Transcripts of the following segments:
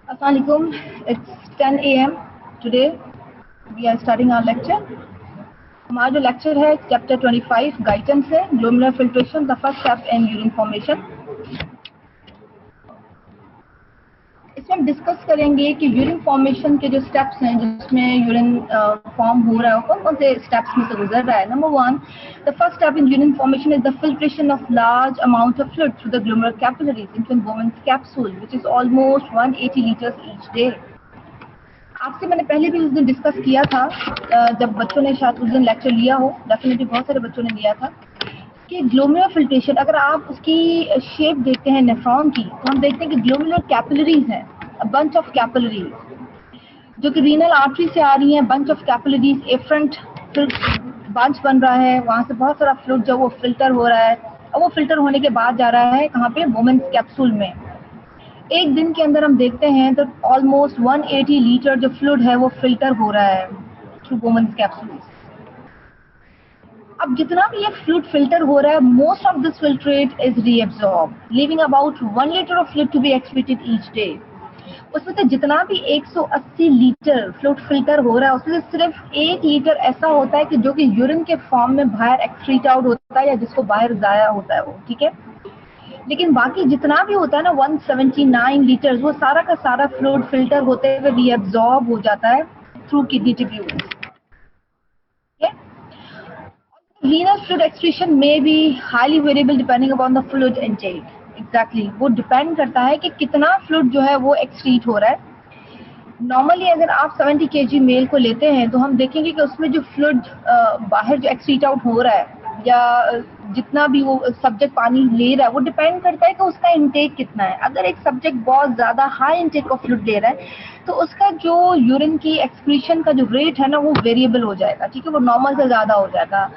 Assalamualaikum. It's 10 a.m. Today we are starting our lecture. हमारा जो lecture है chapter 25 guidance है glomerular filtration the first step in urine formation. इसमें हम discuss करेंगे कि यूरिन फॉर्मेशन के जो स्टेप्स हैं जिसमें यूरिन फॉर्म हो रहा है कौन कौन से स्टेप्स में से गुजर रहा है। Number 1, the first step in urine formation is the filtration of large amount of fluid through the glomerular capillaries into Bowman's capsule which is almost 180 litres each day. आपसे मैंने पहले भी उस दिन डिस्कस किया था जब बच्चों ने शायद उस दिन लेक्चर लिया हो, डेफिनेटली बहुत सारे बच्चों ने लिया था कि ग्लोमेरुलर फिल्ट्रेशन अगर आप उसकी शेप देखते हैं नेफ्रॉन की तो हम देखते हैं कि ग्लोमेरुलर कैपिलरीज हैं, बंच ऑफ कैपिलरीज जो कि रीनल आर्टरी से आ रही हैं। Bunch of capillaries affront bunch बन रहा है, वहां से बहुत सारा फ्लूइड जो वो फिल्टर हो रहा है और वो फिल्टर होने के बाद जा रहा है कहाँ पे, बोवेन्स कैप्सूल में। एक दिन के अंदर हम देखते हैं तो ऑलमोस्ट 180 लीटर जो फ्लूइड है वो फिल्टर हो रहा है थ्रू बोवेन्स कैप्सूल। अब जितना भी ये फ्लूइड फिल्टर हो रहा है, most of this filtrate is reabsorb leaving about 1 litre of fluid to be excreted each day. उसमें से जितना भी 180 लीटर फ्लूइड फिल्टर हो रहा है उसमें से सिर्फ 1 लीटर ऐसा होता है कि जो कि यूरिन के फॉर्म में बाहर एक्सक्रीट आउट होता है या जिसको बाहर जाया होता है वो, ठीक है। लेकिन बाकी जितना भी होता है ना 179 लीटर्स, वो सारा का सारा फ्लूइड फिल्टर होते हुए रीअब्सॉर्ब हो जाता है through kidney tubules. Venous fluid excretion may be highly variable depending upon the fluid intake. Exactly, वो डिपेंड करता है कि कितना फ्लूइड जो है वो एक्सक्रीट हो रहा है। नॉर्मली अगर आप 70 kg मेल को लेते हैं तो हम देखेंगे कि उसमें जो फ्लूइड बाहर जो एक्सक्रीट आउट हो रहा है या जितना भी वो सब्जेक्ट पानी ले रहा है वो डिपेंड करता है कि उसका इंटेक कितना है। अगर एक सब्जेक्ट बहुत ज़्यादा हाई इंटेक ऑफ फ्लूइड ले रहा है तो उसका जो यूरिन की एक्सक्रीशन का जो रेट है ना वो वेरिएबल हो जाएगा, ठीक है, वो नॉर्मल से ज़्यादा हो जाएगा।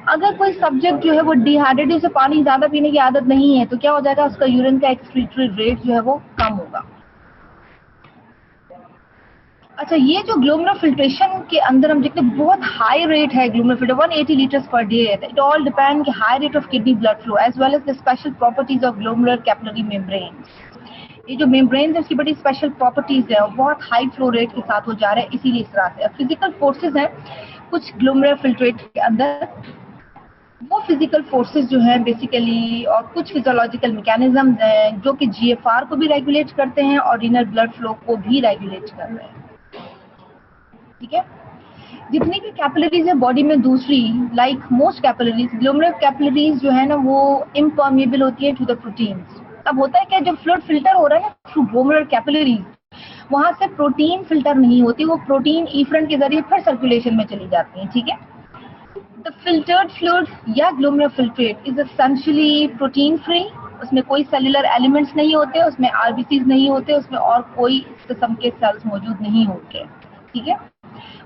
अगर कोई सब्जेक्ट जो है वो डिहाइड्रेटेड, उसे पानी ज़्यादा पीने की आदत नहीं है तो क्या हो जाएगा, उसका यूरिन का एक्सक्रीटरी रेट जो है वो कम होगा। अच्छा, ये जो ग्लोमेरुलर फिल्ट्रेशन के अंदर हम देखते हैं बहुत हाई रेट है glomerular filter 180 litres per day. It all depend कि high rate of kidney blood flow as well as the special properties of glomerular capillary membrane. ये जो मेम्ब्रेन है उसकी बड़ी स्पेशल प्रॉपर्टीज है और बहुत हाई फ्लो रेट के साथ हो जा रहे हैं, इसीलिए इस तरह से। फिजिकल फोर्सेज हैं कुछ ग्लोमेरुलर फिल्ट्रेट के अंदर, वो फिजिकल फोर्सेस जो हैं बेसिकली, और कुछ फिजियोलॉजिकल मैकेनिज्म्स हैं जो कि जीएफआर को भी रेगुलेट करते हैं और रीनल ब्लड फ्लो को भी रेगुलेट कर रहे हैं, ठीक है। जितनी भी कैपिलरीज है बॉडी में दूसरी, like most capillaries, glomerular capillaries जो है ना वो इम्पर्मिएबल होती है टू द प्रोटीन्स। अब होता है क्या, जब फ्लूइड फिल्टर हो रहा है ना थ्रू ग्लोमेरुलर कैपिलरीज, वहां से प्रोटीन फिल्टर नहीं होती, वो प्रोटीन इफ्रंट के जरिए फिर सर्कुलेशन में चली जाती है, ठीक है। द फिल्टर्ड फ्लूइड या glomerular filtrate is essentially protein free. उसमें कोई सेलुलर एलिमेंट्स नहीं होते, उसमें आरबीसीज नहीं होते, उसमें और कोई किस्म के सेल्स मौजूद नहीं होते, ठीक है।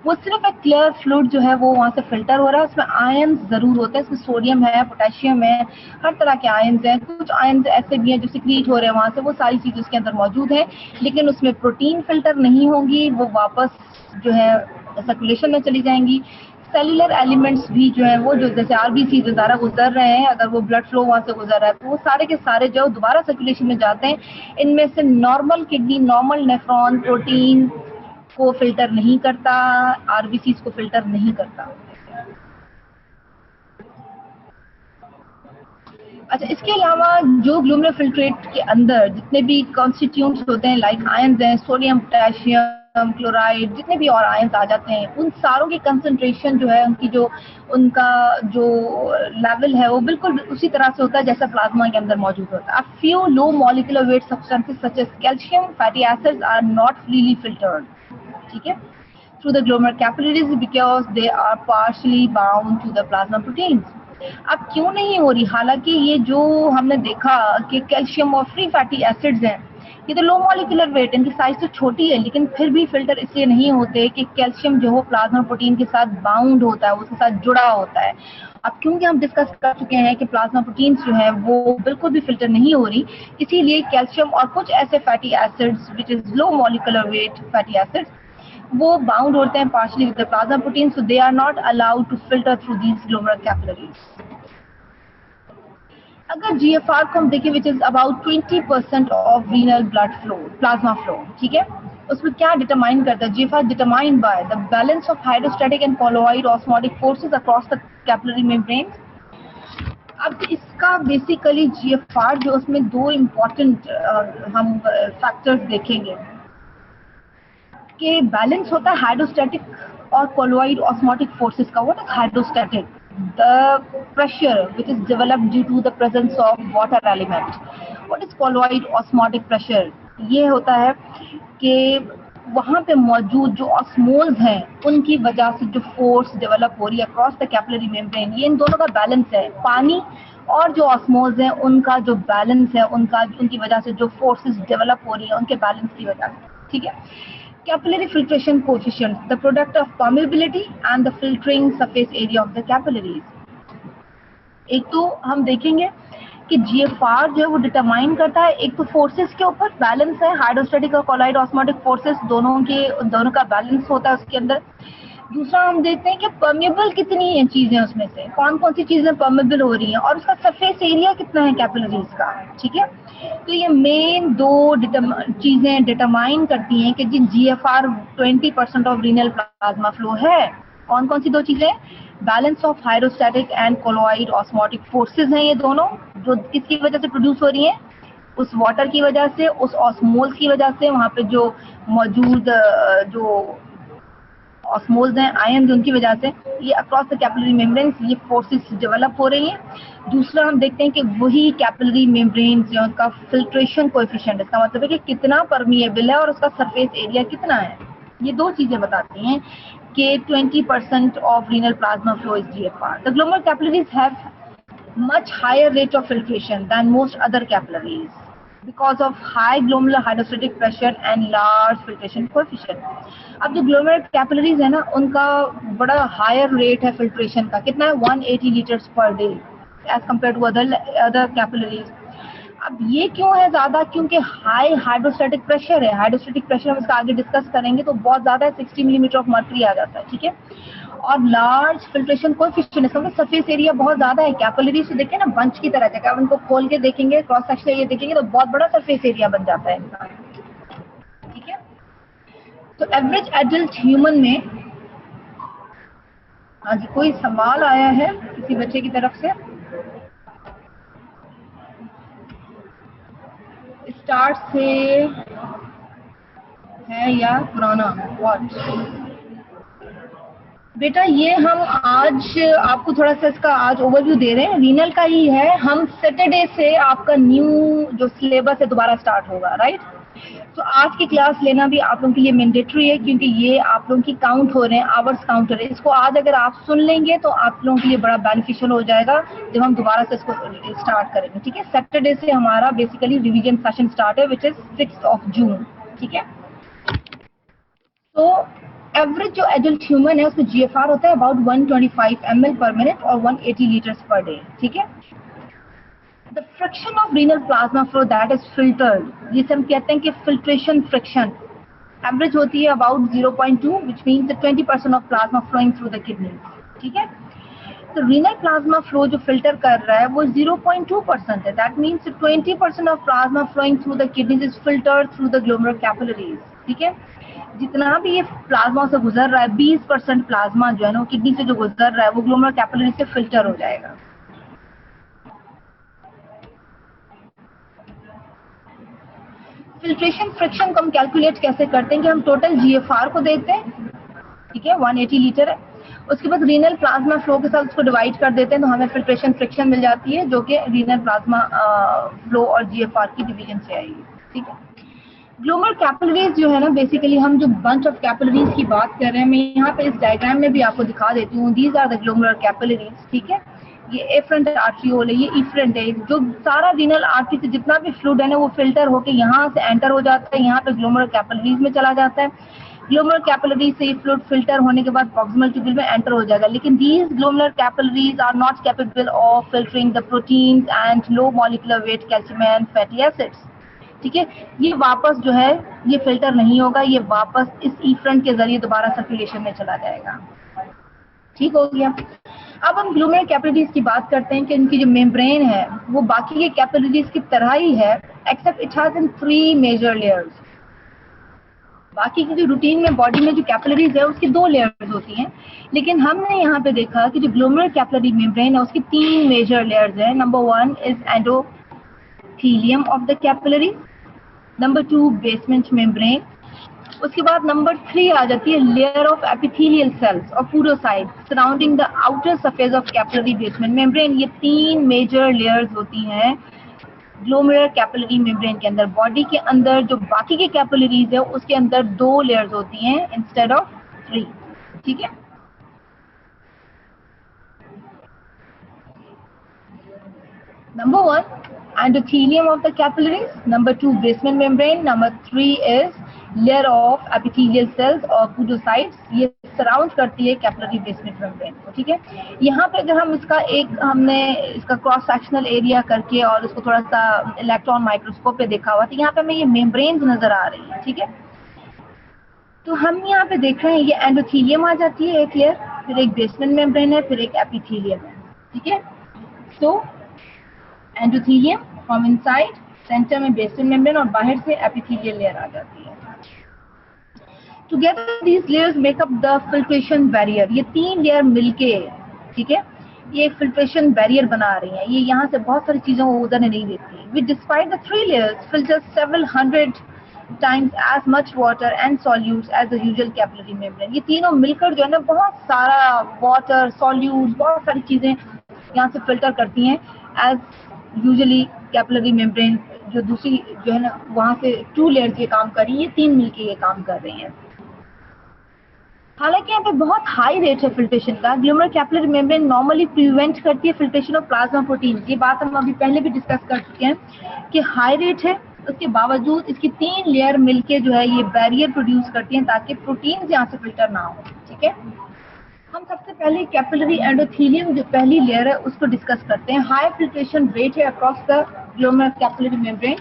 वो सिर्फ एक क्लियर फ्लूइड जो है वो वहाँ से फिल्टर हो रहा है। उसमें आयंस जरूर होते हैं, इसमें सोडियम है, पोटेशियम है, हर तरह के आयंस हैं। कुछ आयंस ऐसे भी हैं जो सिक्रीट हो रहे हैं वहाँ से, वो सारी चीज़ें उसके अंदर मौजूद हैं, लेकिन उसमें प्रोटीन फिल्टर नहीं होंगी, वो वापस जो है सर्कुलेशन में चली जाएंगी। सेलुलर एलिमेंट्स भी जो है वो जो जैसे आरबीसी जो ज़्यादा गुजर रहे हैं, अगर वो ब्लड फ्लो वहाँ से गुजर रहा है तो वो सारे के सारे जो दोबारा सर्कुलेशन में जाते हैं। इनमें से normal kidney, normal nephron protein को फिल्टर नहीं करता, आरबीसीज को फिल्टर नहीं करता। अच्छा, इसके अलावा जो ग्लोमेरुलर फिल्ट्रेट के अंदर जितने भी कॉन्स्टिट्यूएंट्स होते हैं, लाइक आयंस हैं, सोडियम, पोटेशियम, क्लोराइड, जितने भी और आयंस आ जाते हैं, उन सारों की कंसंट्रेशन जो है उनका जो लेवल है वो बिल्कुल उसी तरह से होता है जैसा प्लाज्मा के अंदर मौजूद होता है। A few low molecular weight substances such as calcium, fatty acids are not freely filtered, ठीक है, through the glomerular capillaries because they are partially bound to the plasma proteins. अब क्यों नहीं हो रही, हालांकि ये जो हमने देखा कि कैल्शियम और फ्री फैटी एसिड्स हैं, ये तो लो मॉलिक्यूलर वेट, इनकी साइज तो छोटी है, लेकिन फिर भी फिल्टर इसलिए नहीं होते कि कैल्शियम जो हो प्लाज्मा प्रोटीन के साथ बाउंड होता है, उसके साथ जुड़ा होता है। अब क्योंकि हम डिस्कस कर चुके हैं कि प्लाज्मा प्रोटीन्स जो है वो बिल्कुल भी फिल्टर नहीं हो रही, इसीलिए कैल्शियम और कुछ ऐसे fatty acids which is low molecular wait fatty acids, वो बाउंड होते हैं partially with the plasma protein, so they are not allowed to filter through these glomerular capillaries. अगर GFR को हम देखें which is about 20% of renal blood flow, plasma flow, ठीक है, उसमें क्या डिटरमाइन करता है? GFR determined by the balance of hydrostatic and colloid osmotic forces across the capillary membrane. अब इसका बेसिकली GFR जो, उसमें दो इम्पोर्टेंट हम फैक्टर्स देखेंगे कि बैलेंस होता है हाइड्रोस्टैटिक और कोलॉइड ऑस्मोटिक फोर्सेस का। What is hydrostatic? The pressure which is developed due to the presence of water element. What is colloid osmotic pressure? ये होता है कि वहाँ पे मौजूद जो ऑस्मोल्स हैं उनकी वजह से जो फोर्स डेवलप हो रही है अक्रॉस द कैपिलरी मेम्ब्रेन, ये इन दोनों का बैलेंस है। पानी और जो ऑस्मोल्स हैं उनका जो बैलेंस है, उनकी वजह से जो फोर्सेस डेवलप हो रही है उनके बैलेंस की वजह से, ठीक है। Capillary filtration coefficient, the product of permeability and the filtering surface area of the capillaries. एक तो हम देखेंगे कि GFR जो है वो डिटरमाइन करता है, एक तो फोर्सेस के ऊपर बैलेंस है, हाइड्रोस्टैटिक और कोलॉइड ऑस्मोटिक फोर्सेस दोनों का बैलेंस होता है उसके अंदर। दूसरा हम देखते हैं कि परमेबल कितनी है चीजें, उसमें से कौन कौन सी चीजें परमेबल हो रही हैं और उसका सरफेस एरिया कितना है कैपिलरीज का, ठीक है। तो ये मेन दो चीजें डिटरमाइन करती हैं कि जिन GFR 20% of renal plasma flow है, कौन कौन सी दो चीजें? Balance of hydrostatic and colloid osmotic forces हैं ये दोनों, जो किसकी वजह से प्रोड्यूस हो रही हैं? उस वाटर की वजह से, उस ऑस्मोल्स की वजह से, वहां पे जो मौजूद जो ऑस्मोल्स हैं, आयन, उनकी वजह से ये अक्रॉस द कैपिलरी मेम्ब्रेन्स ये फोर्सेस डेवलप हो रही हैं। दूसरा हम देखते हैं कि वही कैपिलरी मेम्ब्रेन्स जो उनका फिल्ट्रेशन कोएफिशिएंट, इसका मतलब है कि कितना परमिएबल है और उसका सरफेस एरिया कितना है। ये दो चीजें बताती हैं कि 20% of renal plasma flow is GFR. The glomerular capillaries have much higher rate of filtration than most other capillaries because of high glomerular hydrostatic pressure and large filtration coefficient. अब जो ग्लोमेरुलर कैपिलरीज है ना, उनका बड़ा higher rate है filtration का, कितना है? 180 litres per day as compare to other capillaries. अब ये क्यों है ज्यादा? क्योंकि हाई हाइड्रोस्टैटिक प्रेशर है। हाइड्रोस्टैटिक प्रेशर हम इसका आगे डिस्कस करेंगे, तो बहुत ज्यादा है, 60 मिलीमीटर ऑफ मर्करी आ जाता है, ठीक है। और लार्ज फिल्ट्रेशन कोएफिशिएंट, इसका मतलब सरफेस एरिया बहुत ज्यादा है। कैपिलरी से देखें ना बंच की तरह, जगह उनको खोल के देखेंगे, क्रॉस सेक्शन एरिया देखेंगे तो बहुत बड़ा सरफेस एरिया बन जाता है इनका, ठीक है। तो एवरेज एडल्ट ह्यूमन में, हाँ जी, कोई सवाल आया है किसी बच्चे की तरफ से? स्टार्ट से है या पुराना? व्हाट बेटा, ये हम आज आपको थोड़ा सा इसका आज ओवरव्यू दे रहे हैं, रीनल का ही है। हम सैटरडे से आपका न्यू जो सिलेबस है दोबारा स्टार्ट होगा, राइट। तो आज की क्लास लेना भी आप लोगों के लिए मैंडेटरी है, क्योंकि ये आप लोगों की काउंट हो रहे हैं, आवर्स काउंट हो रहे हैं। इसको आज अगर आप सुन लेंगे तो आप लोगों के लिए बड़ा बेनिफिशियल हो जाएगा जब हम दोबारा से इसको स्टार्ट करेंगे, ठीक है। सैटरडे से हमारा बेसिकली रिवीजन सेशन स्टार्ट है, विच इज 6 जून, ठीक है। तो एवरेज जो एडल्ट ह्यूमन है उसमें GFR होता है अबाउट 125 ml पर मिनट और 180 लीटर्स पर डे, ठीक है। The friction of renal plasma flow that is filtered, जिसे हम कहते हैं कि फिल्ट्रेशन फ्रिक्शन, एवरेज होती है about 0.2, which means 20% of plasma flowing through the kidneys, ठीक है। तो रीनल प्लाज्मा फ्लो जो फिल्टर कर रहा है वो 0.2% है। That means 20% of plasma flowing through the kidneys is filtered through the glomerular capillaries, ठीक है। जितना भी ये प्लाज्मा से गुजर रहा है, 20% प्लाज्मा जो है ना किडनी से जो गुजर रहा है वो ग्लोमेरुलर कैपिलरी से फिल्टर हो जाएगा। फिल्ट्रेशन फ्रिक्शन को हम कैलकुलेट कैसे करते हैं कि हम टोटल GFR को देखते हैं, ठीक है, 180 लीटर है। उसके बाद रीनल प्लाज्मा फ्लो के साथ उसको डिवाइड कर देते हैं तो हमें फिल्ट्रेशन फ्रिक्शन मिल जाती है, जो कि रीनल प्लाज्मा फ्लो और GFR की डिवीजन से आएगी, ठीक है। ग्लोमेरुलर कैपिलरीज जो है ना, बेसिकली हम जो बंच ऑफ कैपिलरीज की बात कर रहे हैं, मैं यहाँ पे इस डायग्राम में भी आपको दिखा देती हूँ। These are the glomerular capillaries, ठीक है। ये एफरेंट आर्ट्रियोल है, ये इफरेंट है। जो सारा रीनल आर्टरी से जितना भी फ्लूइड है ना वो फिल्टर होके यहाँ से एंटर हो जाता है, यहाँ पे ग्लोमेरुलर कैपिलरीज में चला जाता है। ग्लोमेरुलर कैपिलरीज से ये फ्लूइड फिल्टर होने के बाद प्रॉक्सिमल ट्यूब्यूल में एंटर हो जाएगा। लेकिन these glomerular capillaries are not capable of filtering the proteins and low molecular weight calcium and fatty acids, ठीक है। ये वापस जो है ये फिल्टर नहीं होगा, ये वापस इस इफ्रंट के जरिए दोबारा सर्कुलेशन में चला जाएगा, ठीक हो गया। अब हम ग्लोमेरुलर कैपिलरीज की बात करते हैं कि इनकी जो मेम्ब्रेन है वो बाकी के कैपिलरीज की तरह ही है, except it has in 3 major layers. बाकी की जो रूटीन में बॉडी में जो कैपिलरीज है उसकी 2 लेयर्स होती हैं, लेकिन हमने यहाँ पे देखा कि जो ग्लोमेरुलर कैपिलरी मेम्ब्रेन है उसकी 3 मेजर लेयर्स है। Number 1 is endothelium of the capillary, number 2 basement membrane, उसके बाद नंबर 3 आ जाती है लेयर ऑफ एपिथेलियल सेल्स और podocytes surrounding the outer surface of capillary basement membrane. ये 3 मेजर लेयर्स होती हैं ग्लोमेरुलर कैपिलरी मेम्ब्रेन के अंदर। बॉडी के अंदर जो बाकी के कैपिलरीज है उसके अंदर 2 लेयर्स होती हैं इंस्टेड ऑफ 3, ठीक है। Number 1 endothelium of the capillaries, number 2 basement membrane, number 3 is layer of epithelial cells और podocytes, ये सराउंड करती है कैपिलरी बेसमेंट मेम्ब्रेन को, ठीक है। यहाँ पे अगर हम हमने इसका क्रॉस सेक्शनल एरिया करके और उसको थोड़ा सा इलेक्ट्रॉन माइक्रोस्कोप पे देखा हुआ, तो यहाँ पे हमें ये मेम्ब्रेन्स नजर आ रही है, ठीक है। तो हम यहाँ पे देख रहे हैं ये एंडोथेलियम आ जाती है एक लेयर, फिर एक बेसमेंट मेम्ब्रेन है, फिर एक एपिथेलियम है, ठीक है। सो एंडोथेलियम फ्रॉम इनसाइड, सेंटर में बेसमेंट मेम्ब्रेन और बाहर से एपिथेलियल लेयर आ जाती है। Together these layers make up the filtration barrier. ये 3 लेयर मिलके, ठीक है, ये एक फिल्ट्रेशन बैरियर बना रही है। ये यहाँ से बहुत सारी चीजों को गुजरने नहीं देती। With despite the 3 layers filters several hundred times as much water and solutes as the usual capillary membrane। ये तीनों मिलकर जो है ना बहुत सारा वाटर, सॉल्यूट्स, बहुत सारी चीजें यहाँ से फिल्टर करती हैं एज यूजुअली कैपिलरी मेम्ब्रेन जो दूसरी जो है ना वहां से 2 लेयर्स ये काम कर रही है, ये 3 मिलके ये काम कर रही हैं। हालांकि यहाँ पे बहुत हाई रेट है फिल्ट्रेशन का। Glomerular capillary membrane normally prevent करती है फिल्ट्रेशन ऑफ प्लाज्मा प्रोटीन। ये बात हम अभी पहले भी डिस्कस कर चुके हैं कि हाई रेट है, उसके बावजूद इसकी 3 लेयर मिलके जो है ये बैरियर प्रोड्यूस करती हैं ताकि प्रोटीन यहाँ से फिल्टर ना हो, ठीक है। हम सबसे पहले कैपिलरी एंडोथेलियम जो पहली लेयर है उसको डिस्कस करते हैं। हाई फिल्ट्रेशन रेट है across the glomerular capillary membrane.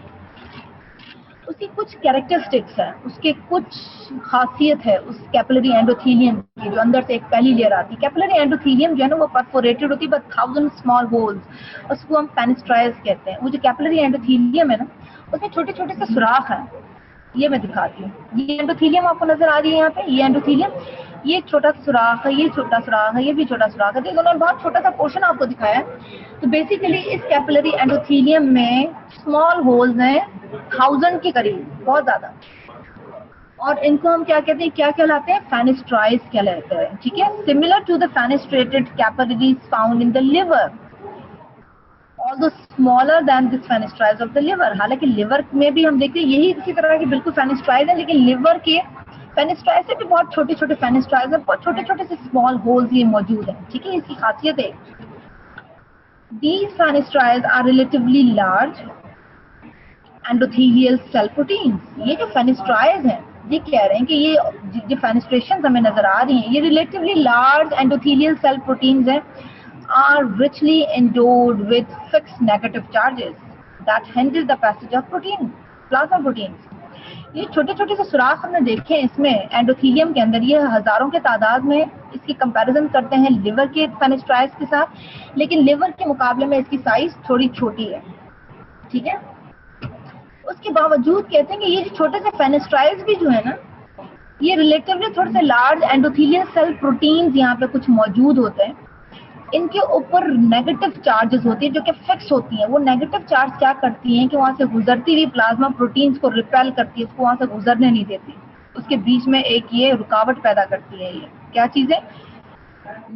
उसकी कुछ कैरेक्टरिस्टिक्स है, उसके कुछ खासियत है उस कैपिलरी एंडोथेलियम की जो अंदर से एक पहली लेयर आती है। कैपिलरी एंडोथेलियम जो है ना वो परफोरेटेड होती है बट 1000 स्मॉल होल्स, उसको हम फेनेस्ट्राइज कहते हैं। वो जो कैपिलरी एंडोथेलियम है ना उसमें छोटे छोटे से सुराख हैं, ये मैं दिखाती हूँ। ये एंडोथेलियम आपको नजर आ रही है यहाँ पे, ये एंडोथेलियम, ये छोटा सा सुराख है, ये छोटा सुराख है, ये भी छोटा सुराख है। तो उन्होंने बहुत छोटा सा पोर्शन आपको दिखाया है। तो बेसिकली इस कैपिलरी एंडोथेलियम में स्मॉल होल्स हैं 1000 के करीब, बहुत ज्यादा, और इनको हम क्या कहते हैं, क्या कहलाते हैं, फेनेस्ट्राइज कहलाते हैं, ठीक है। Similar to the fenestrated capillaries found in the liver, although smaller than this fenestrize of the liver। हालांकि लिवर में भी हम देखते हैं यही इसी तरह के बिल्कुल फेनेस्ट्राइज है, लेकिन लिवर के फेनेस्ट्राइज से भी बहुत छोटे छोटे फेनेस्ट्राइज है, बहुत छोटे छोटे से स्मॉल होल्स ये मौजूद है, ठीक है। इसकी खासियत है these fenestrize are relatively large endothelial cell proteins। ये जो फेनेस्ट्राइज हैं ये कह रहे हैं कि ये जो फेनेस्ट्रेशन हमें नजर आ रही हैं ये relatively large endothelial cell proteins हैं, are richly endowed with fixed negative charges that hinder the passage of protein, plasma proteins। ये छोटे छोटे से सुराख हमने देखे हैं इसमें एंडोथेलियम के अंदर, ये हजारों के तादाद में। इसकी कंपैरिजन करते हैं लिवर के फेनेस्ट्राइज के साथ, लेकिन लिवर के मुकाबले में इसकी साइज थोड़ी छोटी है, ठीक है। उसके बावजूद कहते हैं कि ये छोटे से फेनेस्ट्राइज भी जो है ना ये रिलेटिवली थोड़े से लार्ज एंडोथेलियल सेल प्रोटीन्स यहाँ पे कुछ मौजूद होते हैं। इनके ऊपर नेगेटिव चार्जेस होती है जो कि फिक्स होती हैं। वो नेगेटिव चार्ज क्या करती हैं कि वहां से गुजरती हुई प्लाज्मा प्रोटीन्स को रिपेल करती है, उसको वहां से गुजरने नहीं देती, उसके बीच में एक ये रुकावट पैदा करती है। ये क्या चीजें,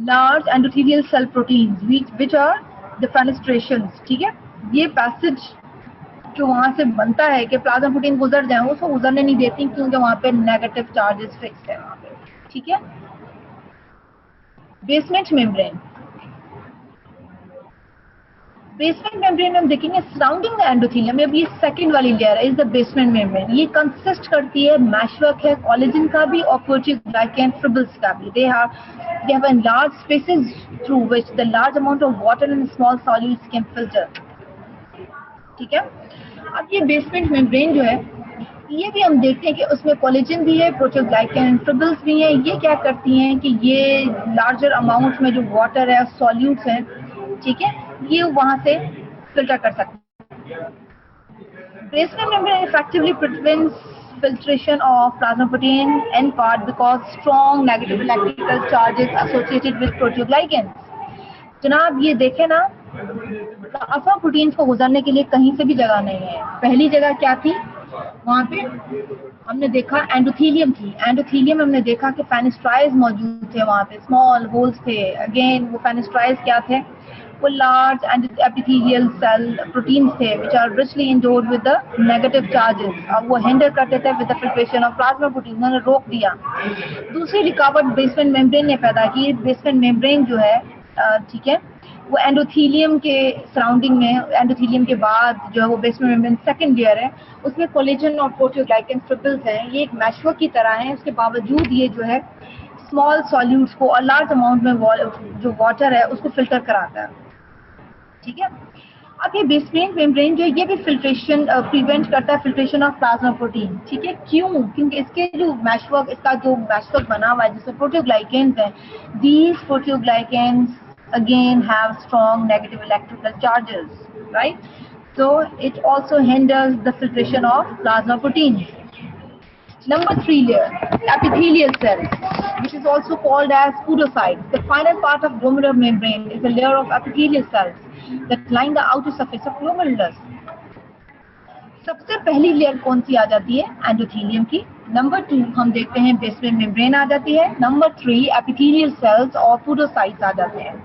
large endothelial cell proteins which are the fenestrations, ठीक है। ये पैसेज जो वहां से बनता है कि प्लाज्मा प्रोटीन गुजर जाए उसको गुजरने नहीं देती क्योंकि वहां पे नेगेटिव चार्जेस फिक्स है वहां पे, ठीक है। बेसमेंट मेम्ब्रेन, बेसमेंट मेम्ब्रेन हम देखेंगे सराउंडिंग द एंडोथेलियम, अब ये सेकंड वाली लेयर है, इज द बेसमेंट मेम्ब्रेन। ये कंसिस्ट करती है मैशवर्क है, कोलेजन का भी और प्रोटीग्लाइकेन फिब्रिल्स का भी। They have enlarge spaces through which the large amount of water and small solutes can filter, ठीक है। अब ये बेसमेंट मेम्ब्रेन जो है ये भी हम देखते हैं कि उसमें कोलेजन भी है, प्रोटीओग्लाइकन फिब्रिल्स भी हैं। ये क्या करती हैं कि ये लार्जर अमाउंट में जो वाटर है, सॉल्यूट्स हैं, ठीक है, ये वहां से फिल्टर कर सकते हैं। Basement membrane effectively prevents filtration of plasma protein in part because strong negative electrical charges associated with proteoglycans. जनाब ये देखें ना, प्लाज्मा प्रोटीन्स को गुजरने के लिए कहीं से भी जगह नहीं है। पहली जगह क्या थी, वहां पे हमने देखा एंडोथेलियम थी। एंडोथेलियम हमने देखा कि फेनिस्ट्राइज मौजूद थे, वहां पे स्मॉल होल्स थे। अगेन वो फेनिस्ट्राइज क्या थे, वो लार्ज एपिथेलियल सेल प्रोटीन्स थे which are richly endowed with the negative charges. अब वो हिंडर करते थे with the filtration of plasma protein, उन्होंने रोक दिया। दूसरी रिकावट बेसमेंट मेम्ब्रेन ने पैदा की। बेसमेंट मेम्ब्रेन जो है, ठीक है, वो एंडोथेलियम के सराउंडिंग में, एंडोथेलियम के बाद जो है वो बेसमेंट मेम्ब्रेन सेकंड लेयर है, उसमें कोलेजन और प्रोटीओग्लाइकन फिब्रिल्स हैं। ये एक मैशवर्क की तरह है। उसके बावजूद ये जो है स्मॉल सॉल्यूट्स को और लार्ज अमाउंट में जो वाटर है उसको फिल्टर कराता है, ठीक है। अब ये बेसमेंट मेम्ब्रेन जो है ये भी फिल्ट्रेशन प्रिवेंट करता है, फिल्ट्रेशन ऑफ प्लाज्मा प्रोटीन, ठीक है। क्यों? क्योंकि इसके जो मैशवर्क, इसका जो मैशवर्क बना हुआ है जिसमें प्रोटीओग्लाइकेंस हैं, these प्रोटीओग्लाइकेंस again have strong negative electrical charges, right? So it also hinders the filtration of plasma proteins. Number 3 layer, epithelial cells, which is also called as pseudocytes. The final part of glomerular membrane is a layer of epithelial cells that line the outer surface of glomerulus. सबसे पहली layer कौन सी आ जाती है? Endothelium की। Number 2 हम देखते हैं basement membrane आ जाती है। नंबर 3 एपिथेलियल सेल्स और पसुडोसाइट्स आ जाते हैं।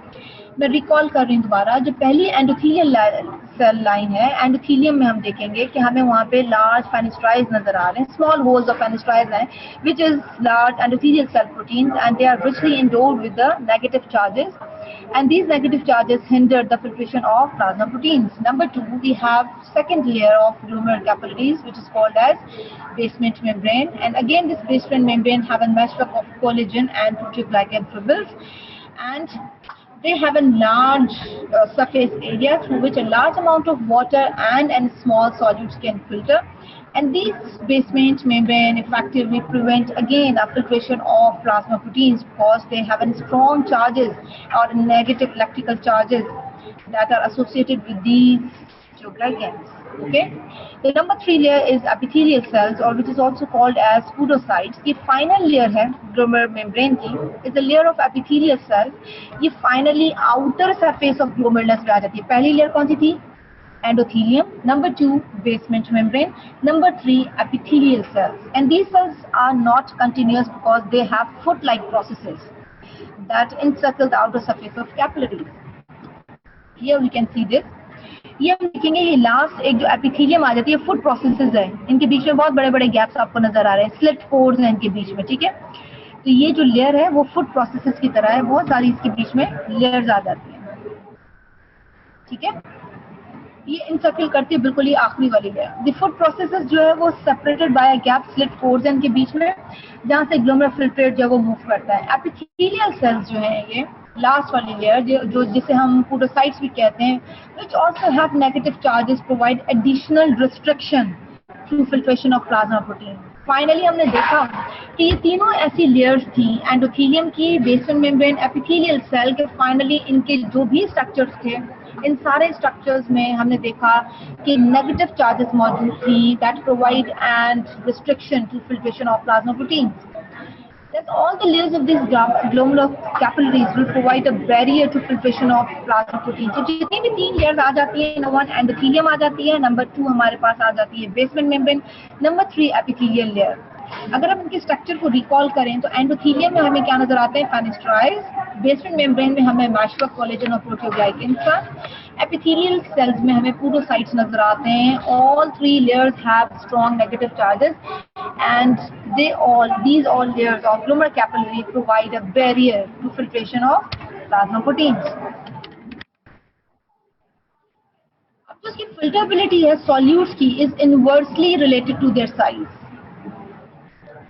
मैं रिकॉल कर रही हूँ दोबारा, जो पहली एंडोथेलियल सेल लाइन है, एंडोथेलियम में हम देखेंगे कि हमें वहाँ पे लार्ज फेनिस्ट्राइज नजर आ रहे हैं, स्मॉल होल्स ऑफ फेनिस्ट्राइज हैं, which is large endothelial cell proteins and they are richly endowed with the negative charges, and these negative charges hinder the filtration of plasma proteins. Number 2, we have second layer of glomerular capillaries, which is called as basement membrane, and again this basement membrane have a meshwork of collagen and proteoglycan fibrils, and they have a large surface area through which a large amount of water and small solutes can filter. And these basement membrane effectively prevent again the filtration of plasma proteins because they have strong charges or negative electrical charges that are associated with these proteoglycans. Okay, the number 3 layer is epithelial cells, or which is also called as pseudocytes. The final layer है glomerular membrane की, is a layer of epithelial cells. ये finally outer surface of glomerulus पे आ जाती है। पहली layer कौन सी थी? Endothelium. Number 2, basement membrane. Number 3, epithelial cells. And these cells are not continuous because they have foot-like processes that encircle the outer surface of capillaries. Here we can see this. ये हम देखेंगे, ये last एक जो epithelium आ जाती है, foot processes है, इनके बीच में बहुत बड़े बड़े गैप्स आपको नजर आ रहे हैं, स्लिट पोर्स हैं इनके बीच में, ठीक है। तो ये जो लेयर है वो फुट प्रोसेसेस की तरह है, बहुत सारी इसके बीच में लेयर्स आ जाती हैं, ठीक है। ये इंसर्कल करती है बिल्कुल ही आखिरी वाली लेयर। द फुट प्रोसेसेस जो है वो separated by gap slit pores हैं इनके बीच में, जहाँ से ग्लोमेरुलर फिल्ट्रेट जो है वो मूव करता है। एपिथेलियल सेल्स जो है ये लास्ट वाली लेयर जो जिसे हम पसुडोसाइट्स भी कहते हैं, which also have negative charges provide additional restriction through filtration of plasma protein. Finally हमने देखा कि ये तीनों ऐसी लेयर्स थी, एंडोथेलियम की, बेसमेंट मेम्ब्रेन, एपिथेलियल सेल के, फाइनली इनके जो भी स्ट्रक्चर्स थे, इन सारे स्ट्रक्चर्स में हमने देखा कि नेगेटिव चार्जेस मौजूद थी that provide and restriction to filtration of plasma proteins. That all the layers of these glomerular capillaries will provide a barrier to filtration of plasma protein. तो जितनी भी 3 लेयर्स आ जाती है, नंबर 1 एंडोथेलियम आ जाती है, number 2 हमारे पास आ जाती है basement membrane, number 3 epithelial layer. अगर हम इनके स्ट्रक्चर को रिकॉल करें तो एंडोथेलियम में हमें क्या नजर आते हैं? फेनिस्ट्राइज। बेसमेंट मेम्ब्रेन में हमें मैशवर्क, कोलेजन और प्रोटीओग्लाइकेंस का। एपिथेलियल सेल्स में हमें पसुडोसाइट्स नजर आते हैं। All 3 layers have strong negative charges and these all layers of glomerular capillary provide a barrier to filtration of plasma proteins. अब जो इसकी filterability है solutes की is inversely related to their size.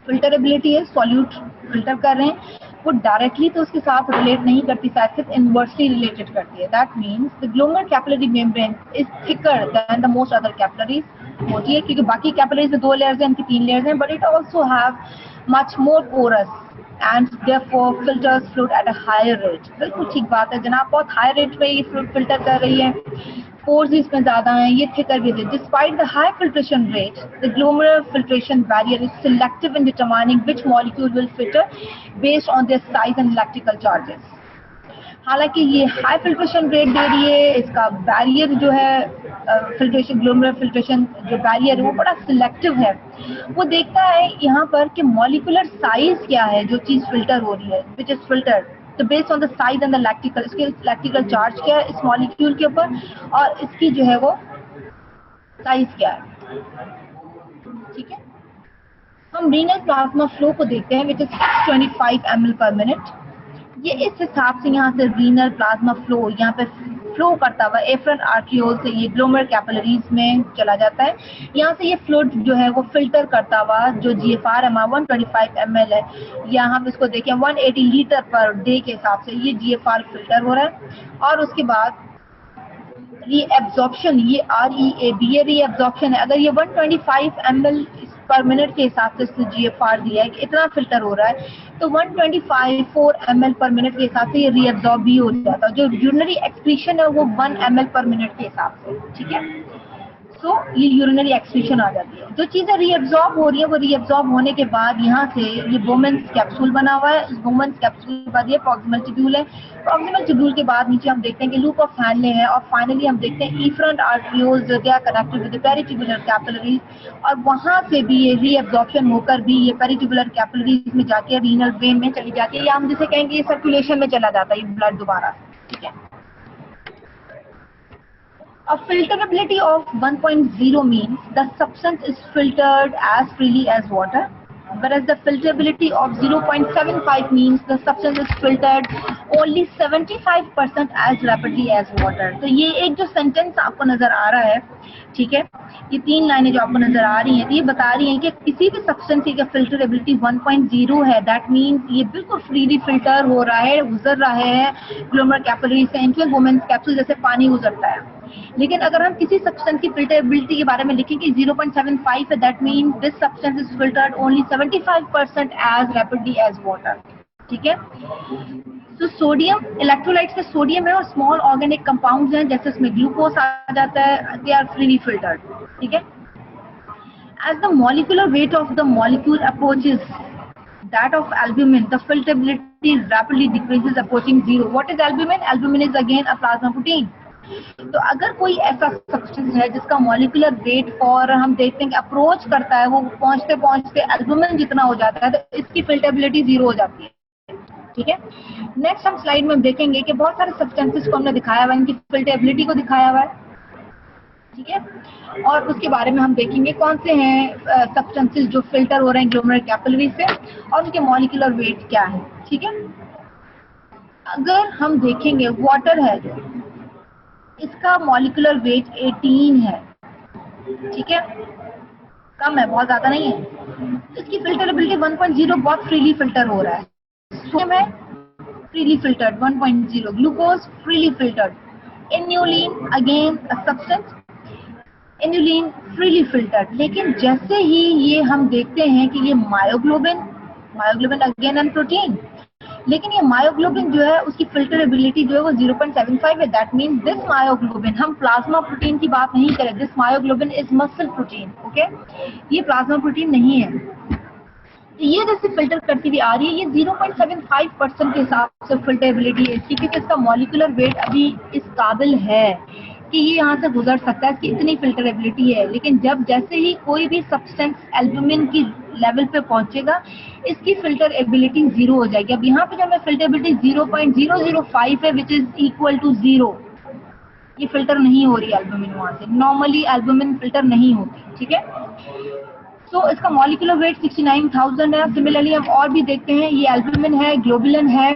Filterability है, solute filter कर रहे हैं वो डायरेक्टली तो उसके साथ रिलेट नहीं करती, साथ साथ इनवर्सली रिलेटेड करती है. That means the glomerular capillary membrane is thicker than the most other capillaries होती है, क्योंकि बाकी कैपिलरीज में 2 लेयर्स हैं, इनकी 3 लेयर्स हैं, but it also have much more porous and therefore filters fluid at a higher rate. बिल्कुल ठीक बात है जनाब, बहुत हाई रेट पे ये फ्लूइड फिल्टर कर रही है, पोर्स इसमें ज्यादा हैं, ये थिकर भी है. Despite the high filtration rate, the glomerular filtration barrier is selective in determining which molecule will filter based on their size and electrical charges. हालांकि ये हाई फिल्ट्रेशन रेट दे रही है, इसका बैरियर जो है फिल्ट्रेशन, ग्लोमेरुलर फिल्ट्रेशन जो barrier है वो बड़ा सिलेक्टिव है. वो देखता है यहाँ पर कि मॉलिक्यूलर साइज क्या है जो चीज फिल्टर हो रही है, विच इज फिल्टर, तो based on the size and the electrical, इसके इलेक्ट्रिकल चार्ज क्या है इस मॉलिक्यूल के ऊपर, और इसकी जो है वो साइज क्या है. ठीक है, हम रीनल प्लाज्मा फ्लो को देखते हैं, विच इज 625 ml पर मिनट. ये इस हिसाब से यहाँ से रीनल प्लाज्मा फ्लो यहाँ पे फ्लो करता हुआ एफरन आर्ट्रियोल से ये ग्लोमेरुलर कैपिलरीज में चला जाता है. यहाँ से ये फ्लूइड जो है वो फिल्टर करता हुआ जो GFR है 125 ml है, यहाँ हम इसको देखें 180 लीटर पर डे के हिसाब से ये GFR फिल्टर हो रहा है. और उसके बाद रीएब्जॉर्प्शन, ये REAB ये रीएब्जॉर्प्शन है. अगर ये 125 ml पर मिनट के हिसाब से इसने GFR दिया है कि इतना फिल्टर हो रहा है, तो 125 ml पर मिनट के हिसाब से ये रीएब्जॉर्ब भी हो जाता है. जो यूरिनरी एक्सक्रीशन है वो 1 ml पर मिनट के हिसाब से. ठीक है, तो ये यूरिनरी एक्सक्रीशन आ जाती है. जो चीजें रीएब्जॉर्ब हो रही है वो रीएब्जॉर्ब होने के बाद यहाँ से ये बोमेंस कैप्सूल बना हुआ है. इस बोमेंस कैप्सूल के बाद ये प्रॉक्सिमल ट्यूब्यूल है. प्रॉक्सिमल ट्यूब्यूल के बाद नीचे हम देखते हैं कि लूप ऑफ फैनले है, और फाइनली हम देखते हैं afferent arterioles they are connected with the peritubular capillaries, और वहां से भी ये रीएब्जॉर्प्शन होकर भी ये पेरिट्यूबुलर कैपिलरीज में जाके रीनल वेन में चली जाती है, या हम जिसे कहेंगे ये सर्कुलेशन में चला जाता है ये ब्लड दोबारा से. ठीक है, a filterability of 1.0 means the substance is filtered as freely as water, whereas the filterability of 0.75 means the substance is filtered only 75% as rapidly as water. तो ये एक जो सेंटेंस आपको नजर आ रहा है, ठीक है, ये 3 लाइनें जो आपको नजर आ रही हैं, तो ये बता रही हैं कि किसी भी सब्सटेंस की फिल्टरेबिलिटी 1.0 है, दैट मीन्स ये बिल्कुल फ्रीली फिल्टर हो रहा है, गुजर रहा है ग्लोमेरुलर कैपिलरी से इनटू वुमेन्स कैप्सूल जैसे पानी गुजरता है. लेकिन अगर हम किसी सब्सटेंस की फिल्टरेबिलिटी के बारे में लिखें कि 0.75 है, that means this substance is filtered only 75% as rapidly as water. ठीक है, तो सोडियम इलेक्ट्रोलाइट्स में सोडियम है और स्मॉल ऑर्गेनिक कंपाउंड्स हैं जैसे इसमें ग्लूकोज आ जाता है, दे आर फ्रीली फिल्टर्ड. ठीक है, as the molecular weight of the molecule approaches that of albumin, the filterability rapidly decreases approaching zero. What is albumin? Albumin is again a plasma protein. तो अगर कोई ऐसा substance है जिसका molecular weight for हम देखते हैं कि अप्रोच करता है, वो पहुंचते पहुंचते एल्बुमिन जितना हो जाता है, तो इसकी फिल्टरेबिलिटी 0 हो जाती है. ठीक है, नेक्स्ट हम स्लाइड में देखेंगे कि बहुत सारे सब्सटेंसेस को हमने दिखाया हुआ है, इनकी फिल्टरेबिलिटी को दिखाया हुआ है. ठीक है, और उसके बारे में हम देखेंगे कौन से हैं सब्सटेंसेस जो फिल्टर हो रहे हैं ग्लोमेरुलर कैपिलरी से और उनके मॉलिक्यूलर वेट क्या है. ठीक है, अगर हम देखेंगे वाटर है जो, इसका मॉलिक्यूलर वेट 18 है. ठीक है, कम है, बहुत ज्यादा नहीं है. इसकी फिल्टरेबिलिटी 1.0 बहुत फ्रीली फिल्टर हो रहा है. सोडियम है freely filtered 1.0, glucose freely filtered, inulin again a substance, inulin freely filtered. लेकिन जैसे ही ये हम देखते हैं कि ये मायोग्लोबिन अगेन एन प्रोटीन, लेकिन ये मायोग्लोबिन जो है उसकी फिल्टरेबिलिटी जो है वो 0.75 है. दैट मीन्स दिस मायोग्लोबिन, हम प्लाज्मा प्रोटीन की बात नहीं करें, this myoglobin is muscle protein. Okay, ये प्लाज्मा प्रोटीन नहीं है. ये जैसे फिल्टर करती हुई आ रही है, ये 0.75% के हिसाब से फिल्टरेबिलिटी है इसकी, क्योंकि इसका मॉलिक्यूलर वेट अभी इस काबिल है कि ये यहाँ से गुजर सकता है, इसकी इतनी फिल्टरेबिलिटी है. लेकिन जब जैसे ही कोई भी सब्सटेंस एल्बुमिन की लेवल पे पहुंचेगा, इसकी फिल्टरेबिलिटी 0 हो जाएगी. अब यहाँ पे जब मैं फिल्टरेबिलिटी 0.005 है, विच इज इक्वल टू 0, ये फिल्टर नहीं हो रही एल्बुमिन वहां से. नॉर्मली एल्बुमिन फिल्टर नहीं होती. ठीक है, तो इसका मॉलिक्यूलर वेट 69,000 है. सिमिलरली हम और भी देखते हैं, ये एल्बुमिन है, ग्लोबुलिन है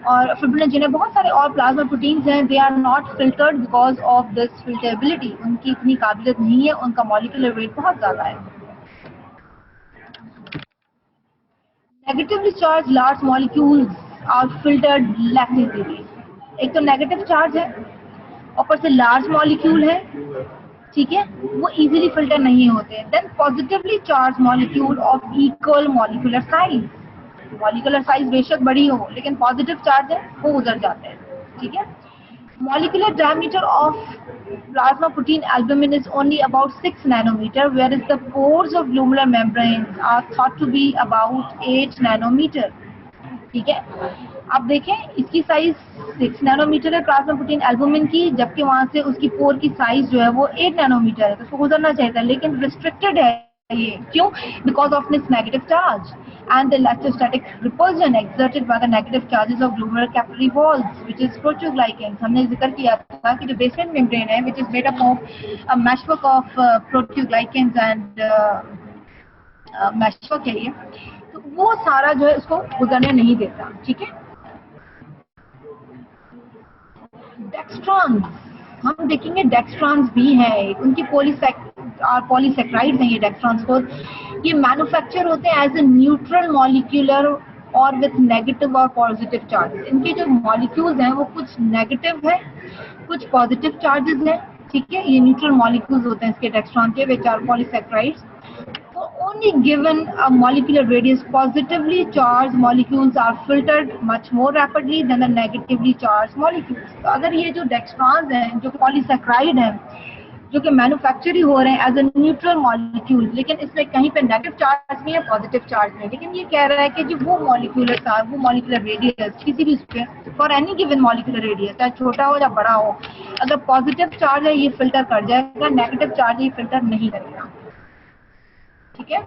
और फिब्रिनोजेन है, बहुत सारे और प्लाज्मा प्रोटीन्स हैं. They are not filtered because of this filterability. उनकी इतनी काबिलियत नहीं है, उनका मॉलिक्यूलर वेट बहुत ज्यादा है. Negatively charge large molecules are filtered less easily. एक तो नेगेटिव चार्ज है, ऊपर से लार्ज मॉलिक्यूल है, ठीक है, वो इजीली फिल्टर नहीं होते। Then positively charge molecule of equal molecular size, molecular size बेशक बड़ी हो लेकिन पॉजिटिव चार्ज है वो उधर जाते हैं, ठीक है। Molecular diameter of plasma protein albumin is only about 6 nanometer, whereas the pores of glomerular membranes are thought to be about 8 nanometer. ठीक है, अब देखें इसकी साइज 6 नैनोमीटर है प्लाज्मा प्रोटीन एल्बुमिन की, जबकि वहां से उसकी पोर की साइज जो है वो 8 नैनोमीटर है, तो उसको गुजरना चाहिए था, लेकिन रिस्ट्रिक्टेड है ये, क्यों? Because of this negative charge and the electrostatic repulsion exerted by the negative charges of glomerular capillary walls, which is proteoglycans. हमने जिक्र किया था कि जो basement membrane है, which is made up of a meshwork of proteoglycans and meshwork है ये, तो वो सारा जो है उसको गुजरने नहीं देता, ठीक है। डेक्स्ट्रॉन्स, हम देखेंगे डेक्स्ट्रॉन्स भी है, उनकी पॉलीसेक्राइड्स हैं ये डेक्स्ट्रॉन्स को, ये मैन्युफैक्चर होते हैं एज ए न्यूट्रल मॉलिक्यूलर और विथ नेगेटिव और पॉजिटिव चार्जेस। इनके जो मॉलिक्यूल्स हैं वो कुछ नेगेटिव है, कुछ पॉजिटिव चार्जेस हैं, ठीक है। ये न्यूट्रल मॉलिक्यूल्स होते हैं इसके डेक्स्ट्रॉन के, which are polysaccharides. Only given a molecular radius, positively charged molecules are filtered much more rapidly than the negatively charged molecules. तो अगर ये जो डेक्स्ट्रॉन्स हैं जो पॉलीसेक्राइड हैं, जो कि मैन्युफैक्चर ही हो रहे हैं एज ए न्यूट्रल मॉलिक्यूल, लेकिन इसमें कहीं पे नेगेटिव चार्ज भी है, पॉजिटिव चार्ज भी है, लेकिन ये कह रहा है कि जो वो मॉलिक्यूलर रेडियस किसी भी उसपे for any given molecular radius, चाहे छोटा हो या बड़ा हो, अगर पॉजिटिव चार्ज है ये फिल्टर कर जाएगा, नेगेटिव चार्ज ये फिल्टर नहीं करेगा, ठीक है।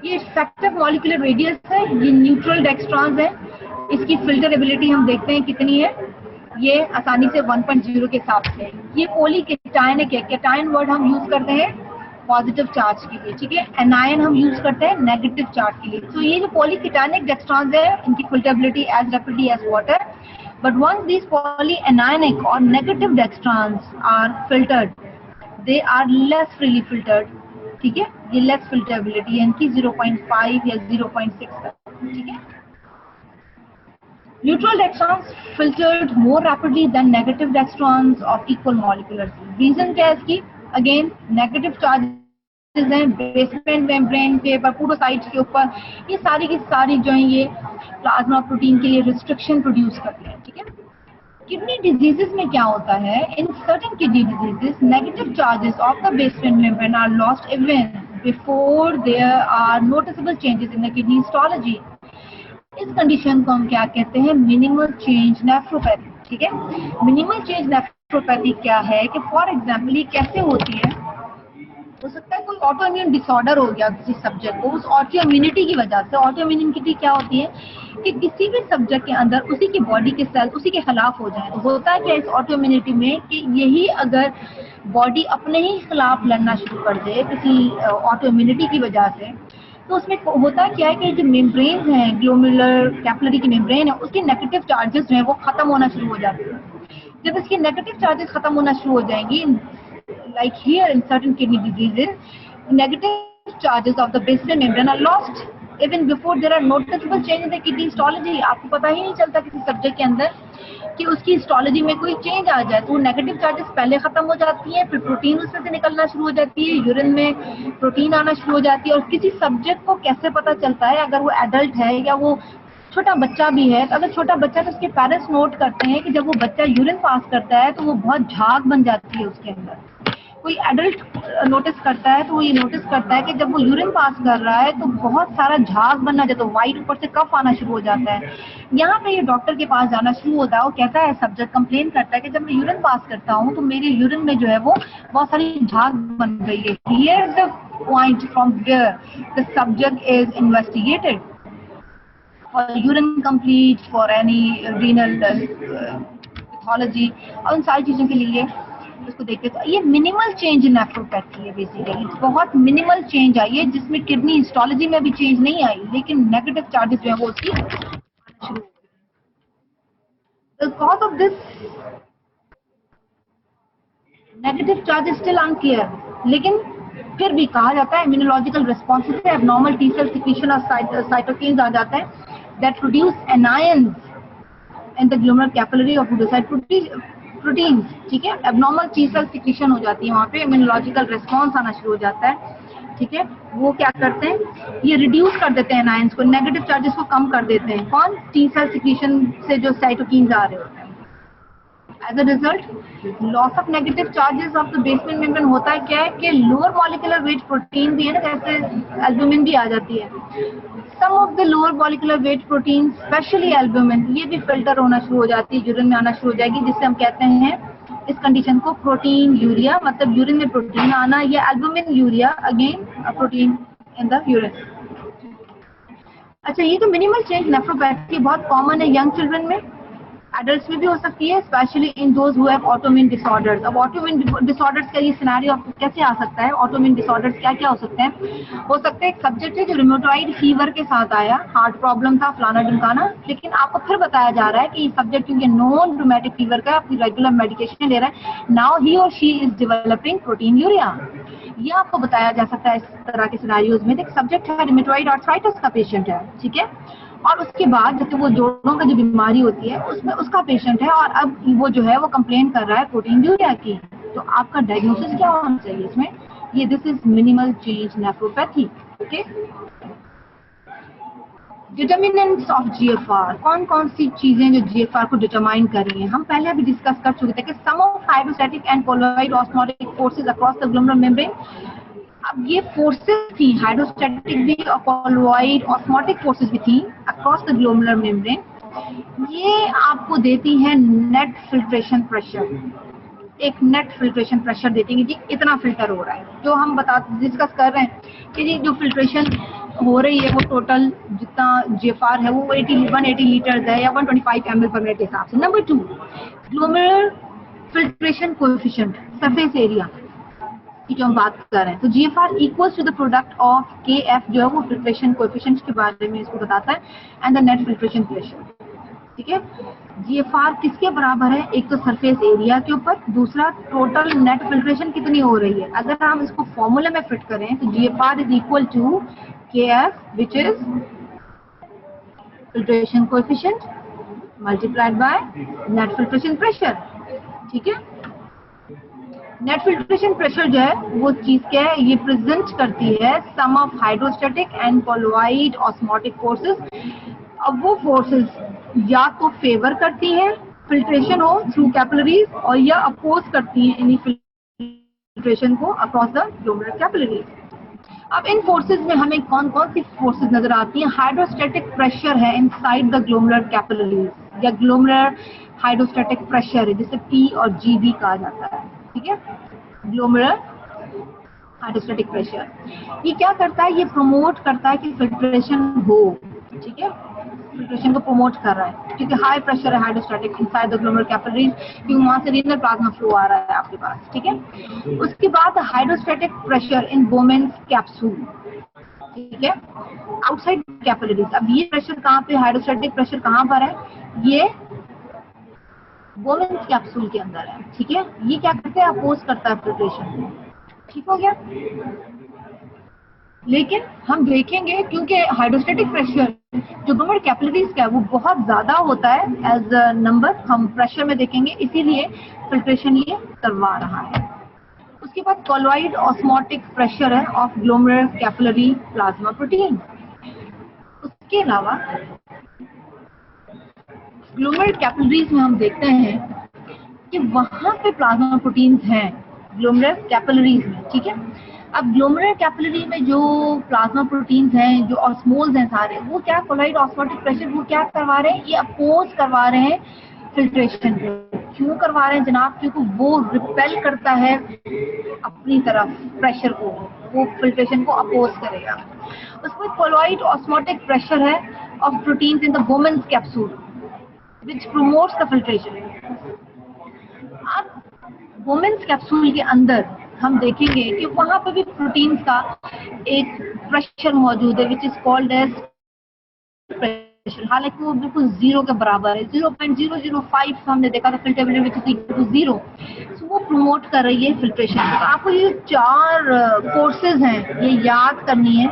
ये इफेक्टिव मॉलिक्यूलर रेडियस है, ये न्यूट्रल डेक्स्ट्रॉन्स है, इसकी फिल्टरेबिलिटी हम देखते हैं कितनी है, ये आसानी से 1.0 के हिसाब से। ये पोली केटायन है, केटायन वर्ड हम यूज करते हैं पॉजिटिव चार्ज के लिए, ठीक है, एनायन हम यूज करते हैं नेगेटिव चार्ज के लिए। तो ये जो पोली केटायनिक डेक्स्ट्रॉन्स है इनकी filterability as rapidly as water, but once these poly anionic और negative dextrans are filtered, they are less freely filtered, ठीक है, ये लेस फिल्टरेबिलिटी है इनकी 0.5 या 0.6 तक, ठीक है। Neutral dextrons filtered more rapidly than negative dextrons of equal molecular size. Reason क्या है इसकी? Again, negative charges हैं बेसमेंट मेम्ब्रेन के परपोडोसाइट्स के ऊपर, ये सारी की सारी जो है ये प्लाज्मा प्रोटीन के लिए रिस्ट्रिक्शन प्रोड्यूस करते हैं, ठीक है। किडनी डिजीजेस में क्या होता है, in certain kidney diseases negative charges of the basement membrane are lost even before there are noticeable changes in the kidney histology. इस कंडीशन को हम क्या कहते हैं, मिनिमल चेंज नेफ्रोपैथी, ठीक है। मिनिमल चेंज नेफ्रोपैथी क्या है कि फॉर एग्जांपल ये कैसे होती है, हो सकता है कोई ऑटो इम्यून डिसऑर्डर हो गया किसी सब्जेक्ट को, उस ऑटो इम्यूनिटी की वजह से। ऑटो इम्यूनिटी क्या होती है कि किसी भी सब्जेक्ट के अंदर उसी की बॉडी के सेल उसी के खिलाफ हो जाए। तो होता है क्या इस ऑटो इम्यूनिटी में कि यही अगर बॉडी अपने ही खिलाफ लड़ना शुरू कर दे किसी ऑटो इम्यूनिटी की वजह से, तो उसमें होता क्या है कि जो मेम्ब्रेन है, ग्लोमेरुलर कैपिलरी की मेम्ब्रेन है, उसके नेगेटिव चार्जेस जो है वो खत्म होना शुरू हो जाते हैं। जब इसके नेगेटिव चार्जेस खत्म होना शुरू हो जाएंगी, like here in certain kidney diseases, negative charges of the basement membrane are lost even before there are noticeable change in the kidney histology. आपको पता ही नहीं चलता किसी सब्जेक्ट के अंदर कि उसकी हिस्टोलॉजी में कोई चेंज आ जाए, तो नेगेटिव चार्जेस पहले खत्म हो जाती हैं, फिर प्रोटीन उसमें से निकलना शुरू हो जाती है, यूरिन में प्रोटीन आना शुरू हो जाती है। और किसी सब्जेक्ट को कैसे पता चलता है, अगर वो एडल्ट है या वो छोटा बच्चा भी है, तो अगर छोटा बच्चा तो उसके पेरेंट्स नोट करते हैं कि जब वो बच्चा यूरिन पास करता है तो वो बहुत झाग बन जाती है उसके अंदर। कोई एडल्ट नोटिस करता है तो वो ये नोटिस करता है कि जब वो यूरिन पास कर रहा है तो बहुत सारा झाग बनना जाता है, वाइट ऊपर से कफ आना शुरू हो जाता है। यहाँ पे ये डॉक्टर के पास जाना शुरू होता है, वो कहता है, सब्जेक्ट कंप्लेन करता है कि जब मैं यूरिन पास करता हूँ तो मेरे यूरिन में जो है वो बहुत सारी झाग बन गई है। Here the point from where the subject is investigated for urine complete, for any renal pathology, और उन सारी चीजों के लिए इसको देखते। तो ये मिनिमल चेंज इन नेफ्रोपैथी है, बेसिकली बहुत मिनिमल चेंज आई है जिसमें किडनी हिस्टोलॉजी में भी चेंज नहीं आई, लेकिन नेगेटिव चार्जेस जो है वो उसकी शुरू हो गए। The cause of this negative charges still unclear, लेकिन फिर भी कहा जाता है इम्यूनोलॉजिकल रिस्पॉन्स से एबनॉर्मल टी सेल सिक्रीशन और साइटोकिन्स आ जाता है that produce anions in the glomerular capillary और पोडोसाइट प्रोटीन्स, ठीक है। एबनॉर्मल टी सेल सिक्रीशन हो जाती है, वहाँ पे इम्यूनोलॉजिकल रिस्पॉन्स आना शुरू हो जाता है, ठीक है। वो क्या करते हैं, ये रिड्यूस कर देते हैं एनायंस को, नेगेटिव चार्जेस को कम कर देते हैं, कौन, टी सेल सिक्रीशन से जो साइटोकिन्स आ रहे होते हैं। As a result loss of negative charges of the basement membrane होता है क्या है कि लोअर मॉलिक्यूलर वेट प्रोटीन भी है ना, जैसे एल्ब्यूमिन भी आ जाती है, सम of the lower molecular weight protein especially albumin, ये भी फिल्टर होना शुरू हो जाती है, यूरिन में आना शुरू हो जाएगी, जिससे हम कहते हैं इस कंडीशन को प्रोटीन यूरिया, मतलब यूरिन में प्रोटीन आना, या albumin urea, again protein in the urine. अच्छा, ये तो मिनिमल चेंज नेफ्रोपैथी बहुत कॉमन है यंग चिल्ड्रन में, एडल्ट्स में भी हो सकती है, specially in those who have autoimmune disorders. अब ऑटोइम्यून डिसऑर्डर्स का ये सिनेरियो कैसे आ सकता है, ऑटोइम्यून डिसऑर्डर्स क्या क्या हो सकते हैं, हो सकता है एक सब्जेक्ट है जो रिमोटॉइड फीवर के साथ आया, हार्ट प्रॉब्लम था, फलाना ढिमकाना, लेकिन आपको फिर बताया जा रहा है कि सब्जेक्ट क्योंकि नॉन रूमेटिक फीवर का अपनी रेगुलर मेडिकेशन ले रहा है, नाउ ही और she is developing protein urea. ये आपको बताया जा सकता है इस तरह के सिनेरियोज में। एक सब्जेक्ट है रिमेटॉइड आर्थराइटिस का पेशेंट है, ठीक है, और उसके बाद जैसे वो जोड़ों का जो बीमारी होती है उसमें उसका पेशेंट है, और अब वो जो है वो कंप्लेन कर रहा है प्रोटीन यूरिया की, तो आपका डायग्नोसिस क्या होना चाहिए इसमें, ये this is minimal change nephropathy, okay. Determinants of GFR, कौन कौन सी चीजें जो जीएफआर को डिटरमाइन कर रही हैं, हम पहले भी डिस्कस कर चुके थे कि sum of hydrostatic and colloid osmotic forces across the glomerular membrane. अब ये फोर्सेस थी, हाइड्रोस्टैटिक भी और कोलॉइड ऑस्मोटिक फोर्सेस भी थी अक्रॉस द ग्लोमेरुलर मेम्ब्रेन, ये आपको देती है नेट फिल्ट्रेशन प्रेशर, एक नेट फिल्ट्रेशन प्रेशर देती है कि जी इतना फिल्टर हो रहा है, जो हम डिस्कस कर रहे हैं कि जी जो फिल्ट्रेशन हो रही है वो टोटल जितना जीएफआर है वो 180 लीटर्स है या 125 ml पर मिनट के हिसाब से। Number 2, glomerular filtration coefficient, surface area की जो हम बात कर रहे हैं, तो GFR equals to the product of KF, जो है वो फिल्ट्रेशन कोएफिशिएंट के बारे में इसको बताता है, and the net filtration pressure, ठीक है। जीएफआर किसके बराबर है, एक तो सरफेस एरिया के ऊपर, दूसरा टोटल नेट फिल्ट्रेशन कितनी हो रही है। अगर हम इसको फॉर्मूला में फिट करें तो GFR is equal to KF which is filtration coefficient multiplied by net filtration pressure, ठीक है। नेट फिल्ट्रेशन प्रेशर जो है वो चीज क्या है, ये प्रेजेंट करती है सम of hydrostatic and colloid osmotic forces. अब वो फोर्सेस या तो फेवर करती हैं फिल्ट्रेशन हो थ्रू कैपिलरीज, और या अपोज करती हैं इन्हीं फिल्ट्रेशन को अक्रॉस द ग्लोमेरुलर कैपिलरीज। अब इन फोर्सेस में हमें कौन कौन सी फोर्सेस नजर आती हैं, हाइड्रोस्टैटिक प्रेशर है इनसाइड द ग्लोमेरुलर कैपिलरीज, या ग्लोमेरुलर हाइड्रोस्टैटिक प्रेशर है जिसे पी और जी भी कहा जाता है, ठीक है। ग्लोमेरुलर हाइड्रोस्टैटिक प्रेशर ये क्या करता है, ये प्रमोट करता है कि फिल्ट्रेशन हो, ठीक है, फिल्ट्रेशन को प्रमोट कर रहा है, क्योंकि हाई प्रेशर है hydrostatic inside the glomerular capillaries, क्योंकि वहां से रीनल प्लाज्मा फ्लो आ रहा है आपके पास, ठीक है। उसके बाद hydrostatic pressure in Bowman's capsule, ठीक है, आउटसाइड कैपिलरीज। अब ये प्रेशर कहाँ पे, हाइड्रोस्टैटिक प्रेशर कहाँ पर है, ये बोमेन्स कैप्सूल के अंदर है, ठीक है। ये क्या करते हैं, अपोज करता है फिल्ट्रेशन को, ठीक हो गया। लेकिन हम देखेंगे क्योंकि हाइड्रोस्टैटिक प्रेशर जो ग्लोमेरुलर कैपिलरीज का है वो बहुत ज्यादा होता है एज अ नंबर, हम प्रेशर में देखेंगे, इसीलिए फिल्ट्रेशन ये करवा रहा है। उसके बाद कोलॉइड ऑस्मोटिक प्रेशर है of glomerular capillary plasma protein. उसके अलावा ग्लोमेरुलर कैपिलरीज में हम देखते हैं कि वहां पे प्लाज्मा प्रोटीन्स हैं ग्लोमेरुलर कैपिलरीज में, ठीक है। अब ग्लोमेरुलर कैपिलरी में जो प्लाज्मा प्रोटीन्स हैं, जो ऑस्मोल्स हैं सारे, वो क्या कोलॉइड ऑस्मोटिक प्रेशर वो क्या करवा रहे हैं, ये अपोज करवा रहे हैं फिल्ट्रेशन को। क्यों करवा रहे हैं जनाब, क्योंकि वो रिपेल करता है अपनी तरफ प्रेशर को, वो फिल्ट्रेशन को अपोज करेगा। उसमें कोलॉइड ऑस्मोटिक प्रेशर है of proteins in the Bowman's capsule which promotes the filtration। अब वुमेन्स कैप्सूल के अंदर हम देखेंगे कि वहां पर भी प्रोटीन्स का एक प्रेशर मौजूद है which is called as pressure, हालांकि वो बिल्कुल जीरो के बराबर है, 0.005 हमने देखा था filterability which is equal to zero. So वो प्रमोट कर रही है फिल्ट्रेशन। तो आपको ये चार फोर्सेज हैं ये याद करनी है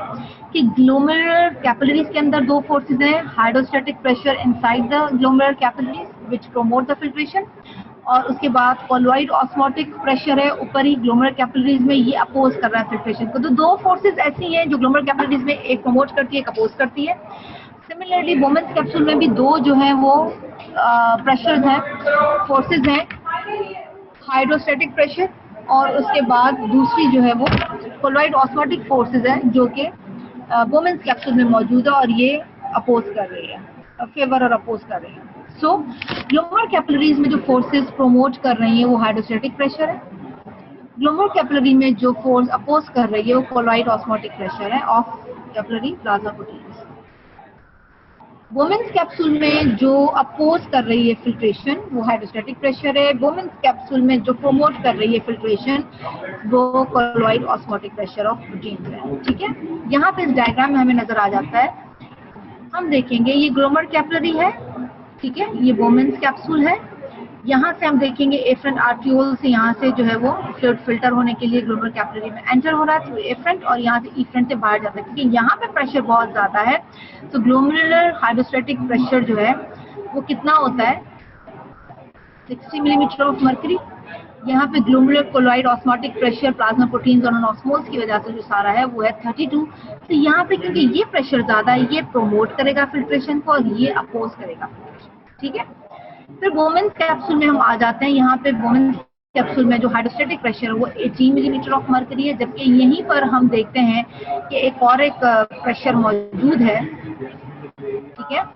कि ग्लोमेरुलर कैपिलरीज के अंदर दो फोर्सेज हैं, hydrostatic pressure inside the glomerular capillaries which promote the filtration, और उसके बाद कोलॉइड ऑस्मोटिक प्रेशर है ऊपर ही ग्लोमेरुलर कैपिलरीज में, ये अपोज कर रहा है फिल्ट्रेशन को। तो दो फोर्सेज ऐसी हैं जो ग्लोमेरुलर कैपिलरीज में एक प्रमोट करती है, एक अपोज करती है। सिमिलरली वुमेन्स कैप्सूल में भी दो जो हैं वो प्रेशर्स हैं, फोर्सेज हैं, हाइड्रोस्टैटिक प्रेशर और उसके बाद दूसरी जो है वो कोलॉइड ऑस्मोटिक फोर्सेज है जो कि वुमेन्स कैप्सूल में मौजूद है और ये अपोज कर रही है, फेवर और अपोज कर रही है। सो ग्लोमेरुलर कैपिलरीज में जो फोर्सेस प्रमोट कर रही है वो हाइड्रोस्टैटिक प्रेशर है, ग्लोमेरुलर कैपिलरी में जो फोर्स अपोज कर रही है वो कोलॉइड ऑस्मोटिक प्रेशर है of capillary plasma proteins. Bowman's capsule में जो अपोज कर रही है फिल्ट्रेशन वो हाइड्रोस्टैटिक प्रेशर है, वुमेन्स कैप्सूल में जो प्रमोट कर रही है फिल्ट्रेशन वो colloid osmotic pressure of proteins है। ठीक है, यहाँ पे इस डायग्राम में हमें नजर आ जाता है, हम देखेंगे ये ग्लोमेरुलर कैपिलरी है, ठीक है, ये वुमेन्स कैप्सूल है, यहाँ से हम देखेंगे एफरेंट आर्ट्रियोल से यहाँ से जो है वो फ्लूइड फिल्टर होने के लिए ग्लोमेरुलर कैपिलरी में एंटर हो रहा है थ्रू एफरेंट और यहाँ से ईफ्रेंट से बाहर जाता है, क्योंकि यहाँ पे प्रेशर बहुत ज्यादा है। तो ग्लोमेरुलर हाइड्रोस्टैटिक प्रेशर जो है वो कितना होता है 60 मिलीमीटर ऑफ मर्करी। यहाँ पे glomerular colloid osmotic pressure plasma proteins और ऑस्मोस की वजह से जो सारा है वो है 32। तो यहाँ पे क्योंकि ये प्रेशर ज्यादा है ये प्रोमोट करेगा फिल्ट्रेशन को और ये अपोज करेगा, ठीक है। फिर वुमेन्स कैप्सूल में हम आ जाते हैं, यहाँ पे वुमेन्स कैप्सूल में जो हाइड्रोस्टैटिक प्रेशर है वो 18 मिलीमीटर ऑफ मर्करी है, जबकि यहीं पर हम देखते हैं कि एक और एक प्रेशर मौजूद है, ठीक है,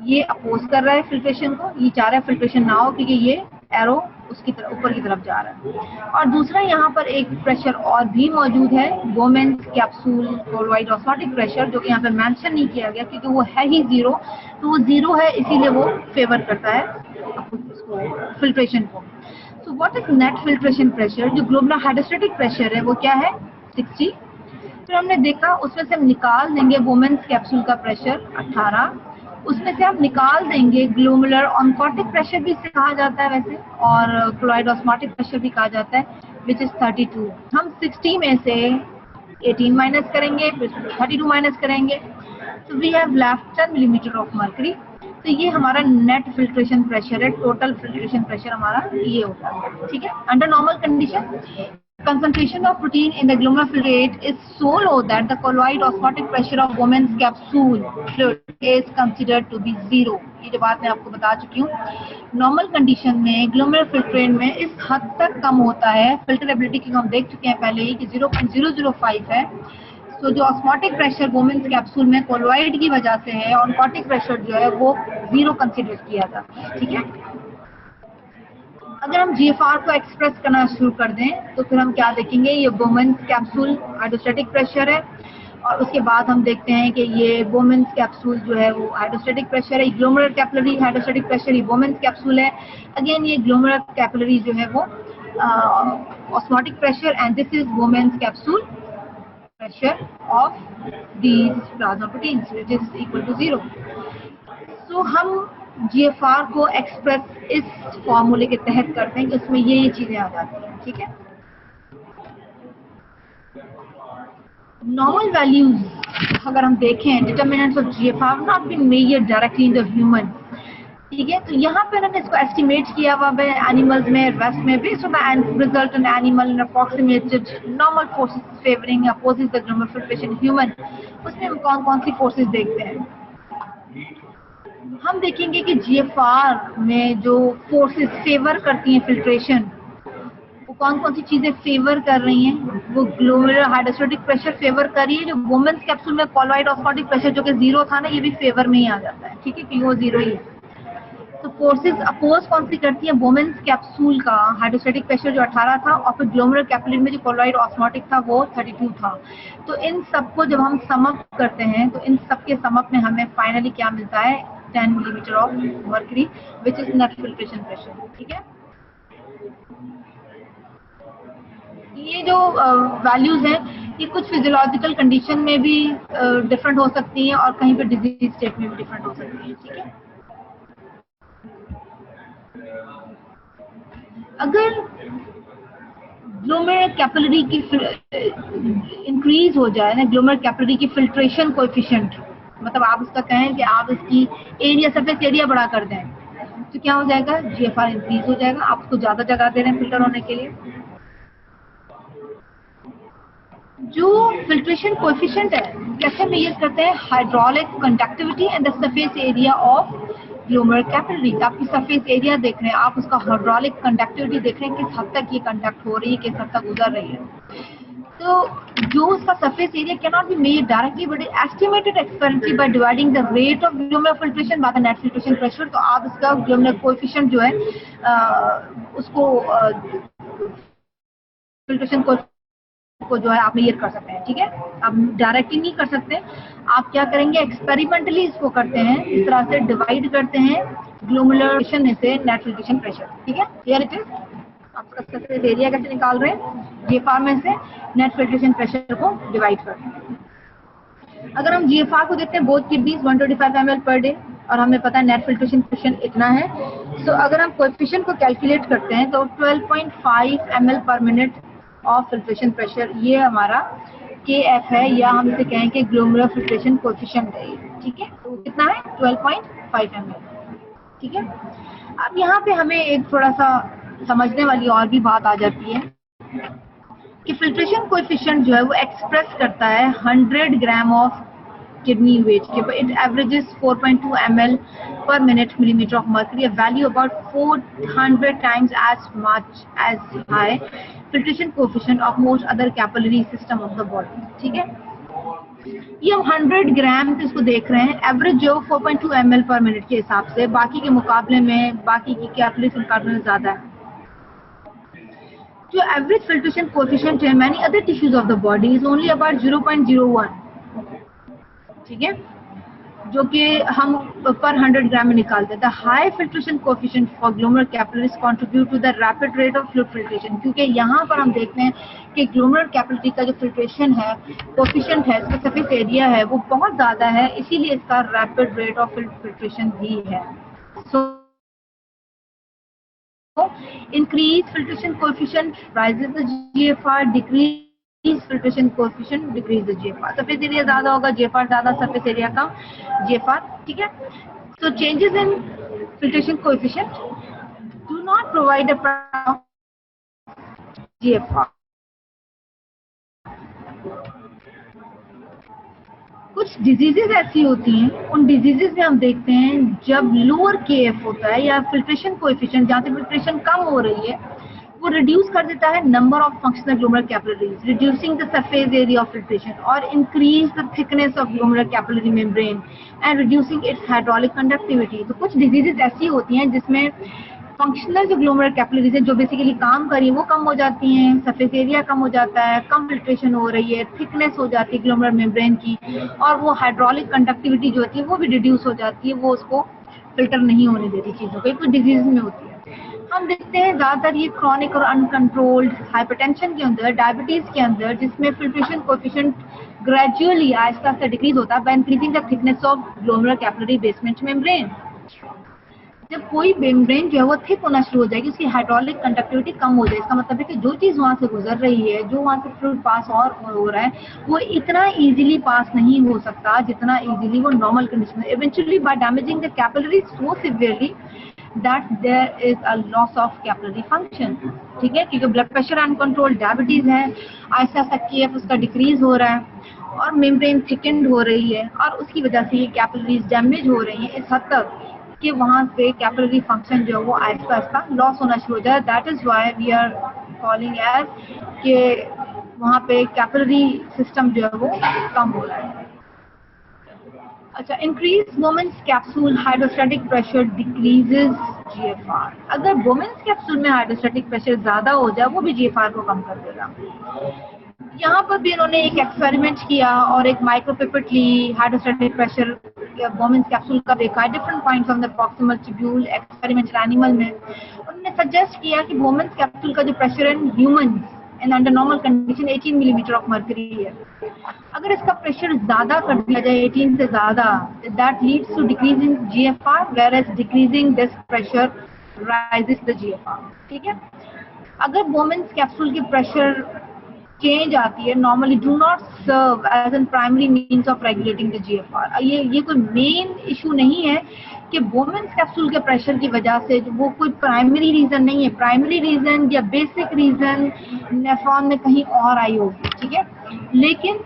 ये अपोज कर रहा है फिल्ट्रेशन को, ये चाह रहा है फिल्ट्रेशन ना हो क्योंकि ये एरो उसकी तरफ ऊपर की तरफ जा रहा है। और दूसरा यहाँ पर एक प्रेशर और भी मौजूद है Bowman's capsule colloid osmotic pressure, जो कि यहाँ पे मेंशन नहीं किया गया क्योंकि वो है ही जीरो, तो वो जीरो है इसीलिए वो फेवर करता है फिल्ट्रेशन को। So what is net filtration pressure? जो ग्लोमेरुलर हाइड्रोस्टैटिक प्रेशर है वो क्या है 60। फिर हमने देखा उसमें से हम निकाल देंगे वुमेन्स कैप्सूल का प्रेशर 18, उसमें से हम निकाल देंगे ग्लोमेरुलर ऑन्कोटिक प्रेशर भी इसे कहा जाता है वैसे, और कोलॉइड ऑस्मोटिक प्रेशर भी कहा जाता है विच इज 32। हम 60 में से 18 माइनस करेंगे, फिर 32 माइनस करेंगे, तो we have left 10 millimeter of mercury. तो ये हमारा नेट फिल्ट्रेशन प्रेशर है, टोटल फिल्ट्रेशन प्रेशर हमारा ये होता है, ठीक है। Under normal condition concentration of protein in the glomerular filtrate is so low that the colloid osmotic pressure of women's capsule fluid is considered to be zero। ये जो बात मैं आपको बता चुकी हूँ, नॉर्मल कंडीशन में ग्लोमेरुलर फिल्ट्रेट में इस हद तक कम होता है, फिल्टरेबिलिटी की हम देख चुके हैं पहले ही कि 0.005 है। तो जो ऑस्मोटिक प्रेशर वुमेन्स कैप्सूल में कोलॉइड की वजह से है, ऑन्कोटिक प्रेशर जो है वो जीरो कंसिडर किया जाता है, ठीक है। अगर हम GFR को एक्सप्रेस करना शुरू कर दें तो फिर हम क्या देखेंगे, ये वुमेन्स कैप्सूल हाइड्रोस्टैटिक प्रेशर है और उसके बाद हम देखते हैं कि ये वुमेन्स कैप्सूल जो है वो हाइड्रोस्टैटिक प्रेशर है, ग्लोमेरुलर कैपिलरी हाइड्रोस्टैटिक प्रेशर ये वुमेन्स कैप्सूल है। अगेन ये ग्लोमेरुलर कैपिलरी जो है वो osmotic pressure and this is Bowman's capsule pressure of these plasma proteins which is equal to 0। So हम GFR को एक्सप्रेस इस फॉर्मूले के तहत करते हैं कि उसमें ये चीजें आ जाती हैं, ठीक है। नॉर्मल वैल्यूज अगर हम देखें, determinants of GFR not been measured directly in the human, ठीक है। तो यहाँ पे हमने इसको एस्टिमेट किया हुआ है एनिमल्स में, रेस्ट में, based on the resultant animal in approximated normal forces favouring opposing the glomerular filtration human. उसमें हम कौन कौन सी फोर्सेस देखते हैं, हम देखेंगे कि GFR में जो फोर्सेस फेवर करती हैं फिल्ट्रेशन, वो कौन कौन सी चीजें फेवर कर रही हैं। वो ग्लोमेरुलर हाइड्रोस्टैटिक प्रेशर फेवर कर रही है, जो वुमेन्स कैप्सूल में कोलॉइड ऑस्मोटिक प्रेशर जो कि 0 था ना, ये भी फेवर में ही आ जाता है, ठीक है, क्योंकि वो 0 ही है। तो फोर्सेस अपोज कौन सी करती है, वुमेन्स कैप्सूल का हाइड्रोस्टैटिक प्रेशर जो 18 था और फिर ग्लोमेरुलर कैपिलरी में जो कोलॉइड ऑस्मोटिक था वो 32 था। तो इन सबको जब हम समअप करते हैं तो इन सब के समअप में हमें फाइनली क्या मिलता है 10 millimeter of mercury which is net filtration pressure, ठीक है। ये जो वैल्यूज हैं ये कुछ फिजियोलॉजिकल कंडीशन में भी डिफरेंट हो सकती हैं और कहीं पे डिजीज स्टेट में भी डिफरेंट हो सकती है, ठीक है। अगर ग्लोमेरुलर कैपिलरी की इंक्रीज हो जाए ना, ग्लोमेरुलर कैपिलरी की फिल्ट्रेशन कोएफिशिएंट, मतलब आप उसका कहें कि आप इसकी एरिया, सरफेस एरिया बड़ा कर दें, तो क्या हो जाएगा, जीएफआर इंक्रीज हो जाएगा। आप उसको ज्यादा जगह दे रहे हैं फिल्टर होने के लिए। जो फिल्ट्रेशन कोएफिशिएंट है कैसे मेजर करते हैं, hydraulic conductivity and the surface area of glomerular capillary. आपकी सरफेस एरिया देख रहे हैं, आप उसका हाइड्रोलिक कंडक्टिविटी देख रहे हैं, किस हद तक ये कंडक्ट हो रही है, किस हद तक गुजर रही है। तो जो उसका surface area can not be measured directly but estimated experimentally by dividing the rate of glomerular filtration by the net filtration pressure. तो आप इसका ग्लोमेरुलर कोएफिशिएंट जो है उसको फिल्ट्रेशन को जो है आप मेजर कर सकते हैं, ठीक है। आप डायरेक्टली नहीं कर सकते, आप क्या करेंगे, एक्सपेरिमेंटली इसको करते हैं, इस तरह से डिवाइड करते हैं ग्लोमेरुलर फिल्ट्रेशन से नेट फिल्ट्रेशन प्रेशर, ठीक है। Clear it is? आपका सरफेस एरिया कैसे निकाल रहे हैं, जीएफआर में से नेट फिल्ट्रेशन प्रेशर को डिवाइड करते हैं। अगर हम जीएफआर को देखते हैं, both kidneys 125 ml per day, और हमें पता है नेट फिल्ट्रेशन कोएफिशिएंट इतना है। तो अगर हम कोएफिशिएंट को कैलकुलेट करते हैं तो 12.5 ml पर मिनट ऑफ फिल्ट्रेशन प्रेशर, ये हमारा KF है, या हम इसे कहें कि ग्लोमेरुलर फिल्ट्रेशन कोएफिशिएंट है, ठीक है। तो कितना है, 12.5 ml, ठीक है। अब यहाँ पे हमें एक थोड़ा सा समझने वाली और भी बात आ जाती है कि फिल्ट्रेशन कोएफिशिएंट जो है वो एक्सप्रेस करता है 100 ग्राम ऑफ किडनी वेट के ऊपर। It averages 4.2 ml per minute millimeter of mercury, a value about 400 times as much as high filtration coefficient of most other capillary system of the body, ठीक है। ये हम 100 ग्राम तो इसको देख रहे हैं, एवरेज जो 4.2 ml पर मिनट के हिसाब से बाकी के मुकाबले में, बाकी की कैपिलरीज के मुकाबले में ज्यादा है। जो एवरेज फिल्ट्रेशन कोएफिशिएंट है many other tissues of the body is only about 0.01, ठीक है, जो कि हम पर 100 ग्राम में निकालते हैं। The high filtration coefficient for glomerular capillaries contribute to the rapid rate of fluid filtration, क्योंकि यहाँ पर हम देखते हैं कि ग्लोमेरुलर कैपिलरी का जो फिल्ट्रेशन है कोएफिशिएंट है, इसका सरफेस एरिया है, वो बहुत ज्यादा है, इसीलिए इसका rapid rate of fluid filtration भी है। सो increase filtration coefficient rises the GFR, decrease filtration coefficient decrease the GFR। Surface area ज्यादा होगा, GFR ज्यादा, सरफेस एरिया कम, GFR, ठीक है। So changes in filtration coefficient do not provide a GFR। कुछ diseases ऐसी होती हैं, उन डिजीजेज में हम देखते हैं जब लोअर KF होता है या फिल्ट्रेशन कोएफिशिएंट, जहाँ से फिल्ट्रेशन कम हो रही है, वो रिड्यूस कर देता है number of functional glomerular capillaries, reducing the surface area of filtration, और increase the thickness of glomerular capillary membrane and reducing its hydraulic conductivity. तो कुछ डिजीजेज ऐसी होती हैं जिसमें फंक्शनल जो ग्लोमेरुलर कैपिलरीज है, जो बेसिकली काम करी, वो कम हो जाती हैं, सरफेस एरिया कम हो जाता है, कम फिल्ट्रेशन हो रही है, थिकनेस हो जाती है ग्लोमेरुलर मेम्ब्रेन की, और वो हाइड्रोलिक कंडक्टिविटी जो होती है वो भी रिड्यूस हो जाती है, वो उसको फिल्टर नहीं होने देती चीज़ों को। कुछ डिजीज में होती है। हम देखते हैं ज़्यादातर ये क्रॉनिक और अनकंट्रोल्ड हाइपरटेंशन के अंदर, डायबिटीज़ के अंदर, जिसमें filtration coefficient gradually Aahista Aahista decrease होता है by increasing the thickness of glomerular capillary basement membrane. जब कोई मेम्ब्रेन जो है वो थिक होना शुरू हो जाएगी, उसकी हाइड्रोलिक कंडक्टिविटी कम हो जाए, इसका मतलब है कि जो चीज़ वहाँ से गुजर रही है, जो वहाँ से फ्लूइड पास और हो रहा है, वो इतना इजीली पास नहीं हो सकता जितना इजीली वो नॉर्मल कंडीशन में, eventually by damaging the capillary so severely that there is a loss of capillary function, ठीक है। क्योंकि ब्लड प्रेशर अनकंट्रोल, डायबिटीज है, आहिस्ता आहिस्ता KF उसका डिक्रीज हो रहा है और मेम्ब्रेन थिकेंड हो रही है, और उसकी वजह से ये कैपिलरीज डैमेज हो रही है इस हद तक कि वहाँ से कैपिलरी फंक्शन जो है वो आहिस्ता आहिस्ता लॉस होना शुरू हो जाए। That is why we are calling as कि वहाँ पे कैपिलरी सिस्टम जो है वो कम हो रहा है। अच्छा, increase Bowman's capsule hydrostatic pressure decreases GFR। अगर वुमेन्स कैप्सूल में हाइड्रोस्टैटिक प्रेशर ज्यादा हो जाए, वो भी GFR को कम कर देगा। यहाँ पर भी इन्होंने एक एक्सपेरिमेंट किया और एक माइक्रोपिपेट ली, हाइड्रोस्टैटिक प्रेशर वुमेन्स कैप्सूल का देखा है, different points on the proximal tubule, experimental animal में। उन्होंने सजेस्ट किया कि वुमेन्स कैप्सूल का जो प्रेशर है humans and under normal condition 18 millimetre of mercury है। अगर इसका प्रेशर ज्यादा कर दिया जाए 18 से ज्यादा, that leads to decrease in GFR, whereas decreasing this pressure raises the GFR। ठीक है, अगर बोमेंस कैप्सूल की प्रेशर चेंज आती है, normally do not serve as an primary means of regulating the GFR। ये कोई मेन इशू नहीं है कि बोमेंस कैप्सूल के प्रेशर की वजह से, वो कोई प्राइमरी रीजन नहीं है। प्राइमरी रीजन या बेसिक रीजन नेफ्रॉन में कहीं और आई होगी। ठीक है, लेकिन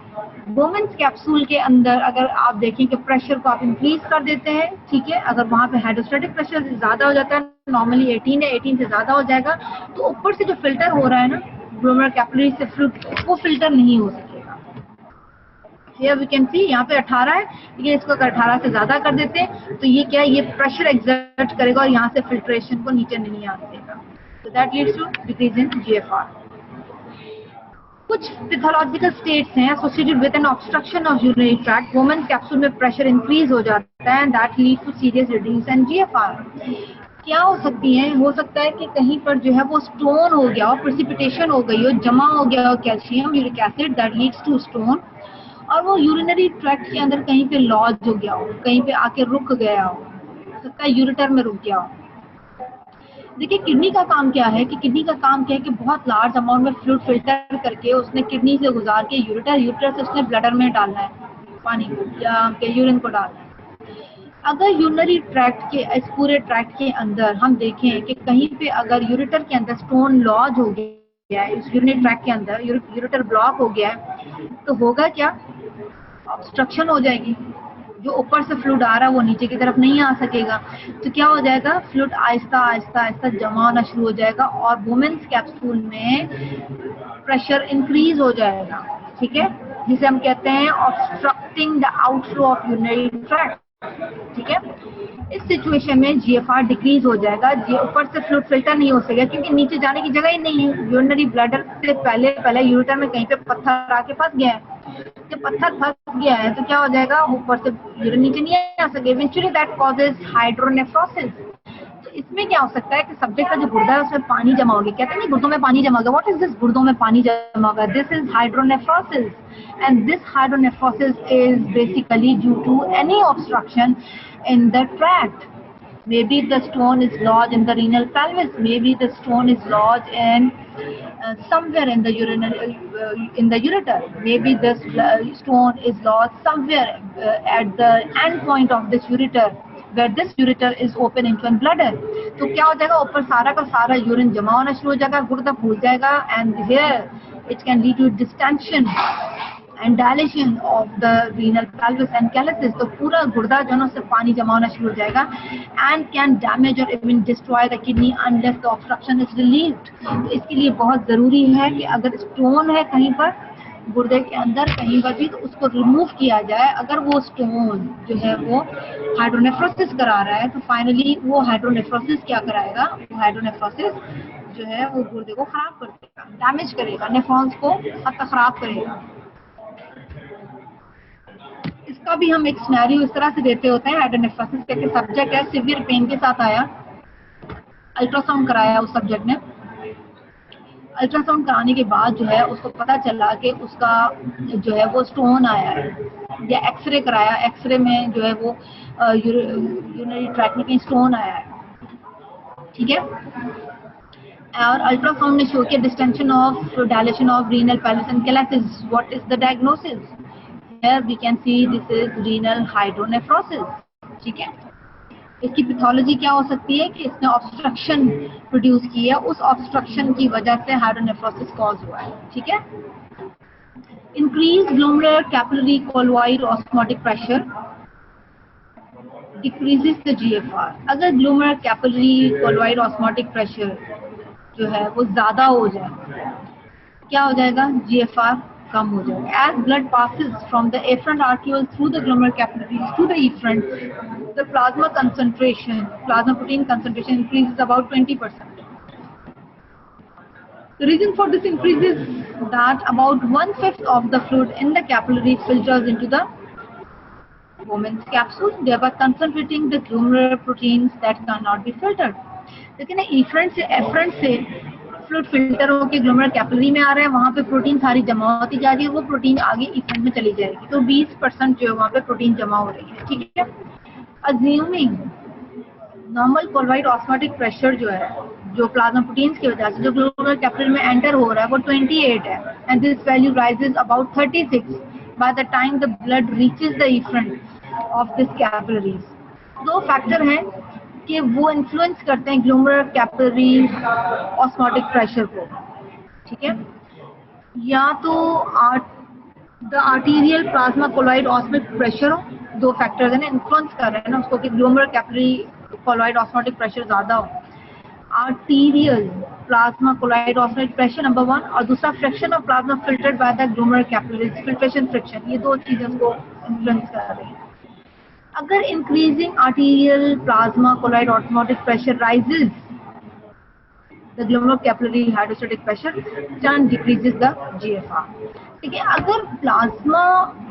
बोमेंस कैप्सूल के अंदर अगर आप देखें कि प्रेशर को आप इंक्रीज कर देते हैं, ठीक है, अगर वहां पे हाइड्रोस्टैटिक प्रेशर ज्यादा हो जाता है, नॉर्मली 18 है, 18 से ज्यादा हो जाएगा, तो ऊपर से जो फिल्टर हो रहा है ना ग्लोमेरुलर कैपिलरी से फ्लूइड, वो फिल्टर नहीं हो सकेगा। Here we can see यहाँ पे 18 है, लेकिन इसको अगर 18 से ज्यादा कर देते हैं तो ये क्या है, ये प्रेशर एक्सर्ट करेगा और यहाँ से फिल्ट्रेशन को नीचे नहीं आ सकेगा। So that leads to decrease in GFR. कुछ पैथोलॉजिकल स्टेट्स हैं associated with an obstruction of urinary tract. Bowman capsule में प्रेशर इंक्रीज हो जाता है, that leads to serious reduce in GFR। क्या हो सकती है, हो सकता है कि कहीं पर जो है वो स्टोन हो गया हो, प्रेसिपिटेशन हो गई हो, जमा हो गया हो calcium uric acid, that leads to stone, और वो यूरिनरी ट्रैक्ट के अंदर कहीं पे लॉज हो गया हो, कहीं पे आके रुक गया हो सकता है यूरेटर में रुक गया हो। देखिए किडनी का काम क्या है कि बहुत लार्ज अमाउंट में फ्लूइड फिल्टर करके उसने किडनी से गुजार के यूरिटर से उसने ब्लडर में डालना है, पानी को या यूरिन को डालना है। अगर यूरिनरी ट्रैक्ट के, इस पूरे ट्रैक्ट के अंदर हम देखें कि कहीं पे अगर यूरेटर के अंदर स्टोन लॉज हो गया है, इस यूरिनरी ट्रैक्ट के अंदर यूरेटर ब्लॉक हो गया है, तो होगा क्या, ऑब्स्ट्रक्शन हो जाएगी। जो ऊपर से फ्लूइड आ रहा है वो नीचे की तरफ नहीं आ सकेगा, तो क्या हो जाएगा, फ्लूइड आहिस्ता आहिस्ता आहिस्ता जमा होना शुरू हो जाएगा और वुमेन्स कैप्सूल में प्रेशर इंक्रीज हो जाएगा। ठीक है, जिसे हम कहते हैं obstructing the outflow of urinary tract. ठीक है, इस सिचुएशन में GFR डिक्रीज हो जाएगा, ऊपर से फ्लूइड फिल्टर नहीं हो सकेगा क्योंकि नीचे जाने की जगह ही नहीं है। यूरिनरी ब्लडर से पहले यूरेटर में कहीं पे पत्थर आके फंस गया है, जब पत्थर फंस गया है तो क्या हो जाएगा, ऊपर से यूरिन नीचे नहीं आ सके, इवेंचुअली दैट कॉजेज हाइड्रोनेफ्रोसिस। तो इसमें क्या हो सकता है कि सब्जेक्ट का जो गुर्दा है उसमें पानी जमा हो गया, कहते हैं नहीं गुर्दों में पानी जमा गया, व्हाट इज दिस, गुर्दों में पानी जमा हो गया, this is hydronephrosis, and this hydronephrosis is basically due to any obstruction in the tract. Maybe the stone is lodged in the renal pelvis, maybe the stone is lodged in somewhere in the ureter, maybe this stone is lodged somewhere at the end point of this ureter, where this ureter is open into a bladder. तो क्या हो जाएगा, ऊपर सारा का सारा urine जमा होना शुरू हो जाएगा, गुर्दा फूल जाएगा, and here it can lead to distension and dilation of the renal pelvis and calyces। तो पूरा गुर्दा जो है उससे पानी जमा होना शुरू हो जाएगा and can damage or even destroy the kidney unless the obstruction is relieved। तो इसके लिए बहुत जरूरी है कि अगर स्टोन है कहीं पर गुर्दे के अंदर कहीं पर भी, तो उसको रिमूव किया जाए। अगर वो स्टोन जो है वो हाइड्रोनेफ्रोसिस करा रहा है तो फाइनली वो हाइड्रोनेफ्रोसिस क्या कराएगा, वो हाइड्रोनेफ्रोसिस जो है वो गुर्दे को खराब कर देगा, डैमेज करेगा, नेफ्रॉन्स को हद तक खराब करेगा। इसका भी हम एक सिनेरियो इस तरह से देते होते हैं, हाइड्रोनेफ्रोसिस के सब्जेक्ट है, सिवियर पेन के साथ आया, अल्ट्रासाउंड कराया उस सब्जेक्ट ने। अल्ट्रासाउंड कराने के बाद जो है उसको पता चला कि उसका जो है वो स्टोन आया है, या एक्सरे कराया, एक्सरे में जो है वो यूरिनरी ट्रैक्ट में कहीं स्टोन आया है। ठीक है, और अल्ट्रासाउंड ने शो किया distension of dilation of renal pelvis and calyces. What is the diagnosis? Here we can see this is renal hydronephrosis। ठीक है, इसकी पैथोलॉजी क्या हो सकती है कि इसने ऑब्स्ट्रक्शन प्रोड्यूस किया, उस ऑब्स्ट्रक्शन की वजह से हाइड्रोनेफ्रोसिस कॉज हुआ है। ठीक है, increase glomerular capillary colloid osmotic pressure decreases the GFR। अगर glomerular capillary colloid osmotic pressure जो है वो ज्यादा हो जाए, क्या हो जाएगा, GFR कम हो जाएगा। As blood passes from the afferent arteriole through the glomerular capillaries to the efferent, the plasma protein concentration increases about 20%. The reason for this increase is that about 1/5 of the fluid in the capillary filters into the woman's capsule, thereby concentrating the glomerular proteins that cannot be filtered। लेकिन efferent से fluid filter होकर glomerular capillary में आ रहा है, वहाँ पे protein सारी जमा होती जा रही है, वो प्रोटीन आगे इफेंट में चली जाएगी, तो 20% जो है वहाँ पे प्रोटीन जमा हो रही है, ठीक है। Assuming normal colloid osmotic pressure जो है, जो प्लाज्मा प्रोटीन्स की वजह से जो ग्लोमेरुलर कैपिलरी में एंटर हो रहा है वो 28 है, and this value rises about 36 by the time the blood reaches the efferent of this capillaries. दो फैक्टर हैं कि वो इन्फ्लुएंस करते हैं ग्लोमेरुलर कैपिलरी ऑस्मोटिक प्रेशर को, ठीक है। या तो the arterial plasma colloid osmotic pressure हो, दो फैक्टर्स हैं इन्फ्लुएंस कर रहे हैं ना उसको कि glomerular capillary colloid osmotic pressure ज्यादा हो। Arterial plasma colloid osmotic pressure number 1, और दूसरा friction of plasma filtered by the glomerular capillaries, filtration friction, ये दो चीजें उसको इन्फ्लुएंस कर रही हैं। अगर increasing arterial plasma colloid osmotic pressure raises the glomerular capillary hydrostatic pressure, turn decreases the GFR, ठीक है। अगर प्लाज्मा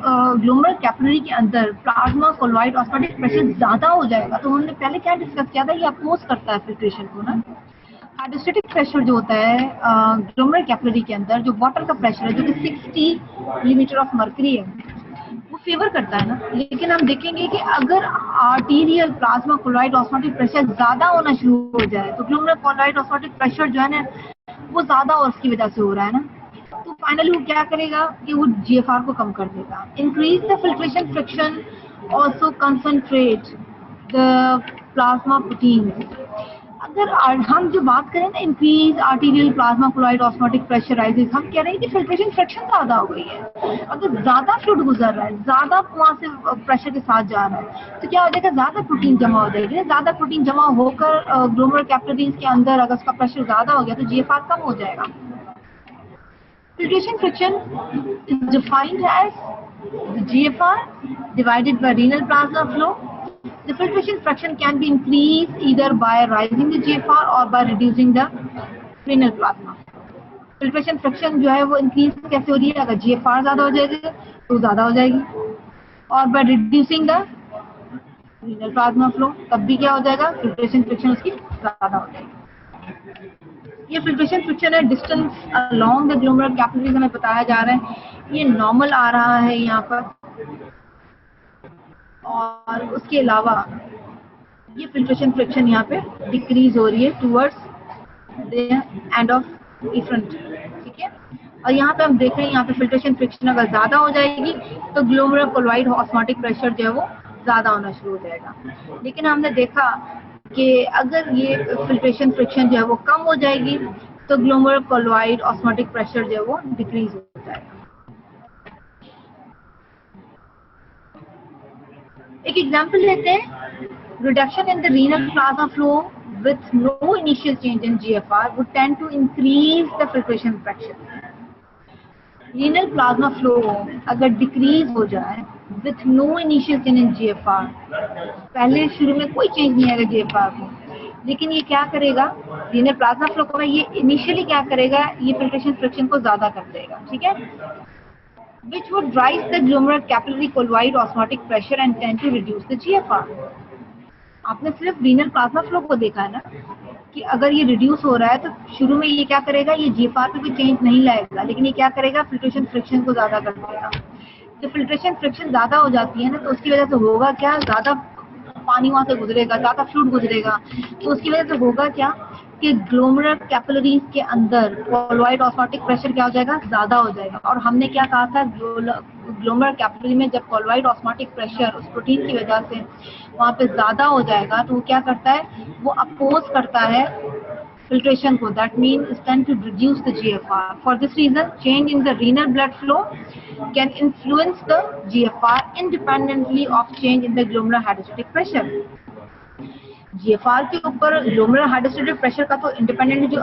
ग्लोमेरुलर कैपिलरी के अंदर प्लाज्मा कोलॉइड ऑस्मोटिक प्रेशर ज्यादा हो जाएगा, तो हमने पहले क्या डिस्कस किया था, ये अपोज करता है फिल्ट्रेशन को ना। हाइड्रोस्टैटिक प्रेशर जो होता है ग्लोमेरुलर कैपिलरी के अंदर, जो वाटर का प्रेशर है जो कि 60 मिलीमीटर ऑफ मर्करी है, वो फेवर करता है ना। लेकिन हम देखेंगे कि अगर arterial plasma colloid osmotic pressure ज्यादा होना शुरू हो जाए, तो ग्लोमेरुलर कोलॉइड ऑस्मोटिक प्रेशर जो है ना वो ज्यादा और उसकी वजह से हो रहा है ना, तो फाइनली वो क्या करेगा कि वो जीएफआर को कम कर देगा। Increase the filtration friction, also concentrate the plasma protein. अगर हम जो बात करें ना increase arterial plasma colloid osmotic pressure rises, हम कह रहे हैं कि फिल्ट्रेशन फ्रिक्शन ज्यादा हो गई है। अगर ज्यादा फ्लूइड गुजर रहा है, ज्यादा वहां से प्रेशर के साथ जा रहा है, तो क्या हो जाएगा, ज्यादा प्रोटीन जमा हो जाएगी। ज्यादा प्रोटीन जमा होकर ग्लोमेरुलर कैपिलरीज के अंदर अगर उसका प्रेशर ज्यादा हो गया तो जीएफआर कम हो जाएगा। Filtration friction is defined as the GFR divided by renal plasma flow. The filtration fraction can be increased either by rising the GFR or by reducing the renal plasma. Filtration fraction जो है वो increase कैसे हो रही है, अगर GFR ज़्यादा हो जाएगी तो ज़्यादा हो जाएगी, और by reducing the renal plasma flow तब भी क्या हो जाएगा, filtration fraction उसकी ज़्यादा हो जाएगी। ये फिल्ट्रेशन फ्रिक्शन है distance along the glomerular capillaries हमें बताया जा रहा है, ये नॉर्मल आ रहा है यहाँ पर, और उसके अलावा ये फिल्ट्रेशन फ्रिक्शन यहाँ पे डिक्रीज हो रही है टूवर्ड्स द एंड ऑफ इफेंट, ठीक है। और यहाँ पे हम देख रहे हैं यहाँ पे फिल्ट्रेशन फ्रिक्शन अगर ज्यादा हो जाएगी तो ग्लोमेरुलर कोलॉइड ऑस्मोटिक प्रेशर जो है वो ज्यादा होना शुरू हो जाएगा। लेकिन हमने देखा कि अगर ये फिल्ट्रेशन फ्रिक्शन जो है वो कम हो जाएगी तो ग्लोमेरुलर कोलॉइड ऑस्मोटिक प्रेशर जो है वो डिक्रीज हो जाएगा। एक एग्जांपल लेते हैं, reduction in the renal plasma flow with no initial change in GFR would tend to increase the filtration fraction. Renal plasma flow अगर डिक्रीज हो जाए with no initial change in GFR, पहले शुरू में कोई चेंज नहीं आएगा जीएफआर को, लेकिन ये क्या करेगा, रीनल प्लाज्मा फ्लो को ये इनिशियली क्या करेगा, ये फिल्ट्रेशन फ्रिक्शन को ज्यादा कर देगा, ठीक है, which would rise the glomerular capillary colloid osmotic pressure and tend to reduce the GFR। आपने सिर्फ रीनल प्लाज्मा फ्लो को देखा है ना कि अगर ये रिड्यूस हो रहा है तो शुरू में ये क्या करेगा, ये जीएफआर पे कोई चेंज नहीं लाएगा, लेकिन ये क्या करेगा, फिल्ट्रेशन फ्रिक्शन को ज्यादा कर देगा। जब फिल्ट्रेशन फ्रिक्शन ज्यादा हो जाती है ना तो उसकी वजह से होगा क्या, ज्यादा पानी वहां से गुजरेगा, ज्यादा फ्लूइड गुजरेगा, तो उसकी वजह से होगा क्या कि ग्लोमेरुलर कैपिलरीज के अंदर कोलॉइड ऑस्मोटिक प्रेशर क्या हो जाएगा, ज्यादा हो जाएगा। और हमने क्या कहा था, ग्लोमेरुलर कैपिलरी में जब कोलॉइड ऑस्मोटिक प्रेशर उस प्रोटीन की वजह से वहां पे ज्यादा हो जाएगा तो वो क्या करता है, वो अपोज करता है filtration को, that means it's tend to reduce the GFR. For this reason, change in the renal blood flow can influence the GFR independently of change in the glomerular hydrostatic pressure. GFR के ऊपर glomerular hydrostatic pressure का तो independently जो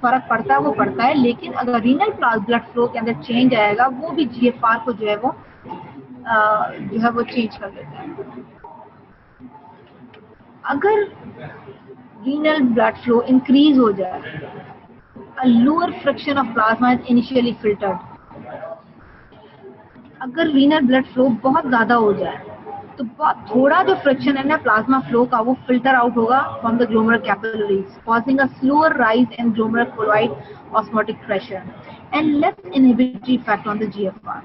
फर्क पड़ता है वो पड़ता है, लेकिन अगर रीनल ब्लड फ्लो के अंदर चेंज आएगा वो भी GFR को जो है वो चेंज कर देता है। अगर renal blood flow increase हो जाए, a lower fraction of plasma is initially filtered। अगर renal blood flow बहुत ज्यादा हो जाए तो बहुत थोड़ा जो फ्रिक्शन है ना प्लाज्मा फ्लो का, वो फिल्टर आउट होगा from the glomerular capillaries, causing a slower rise in glomerular fluid osmotic pressure and less inhibitory effect on the GFR.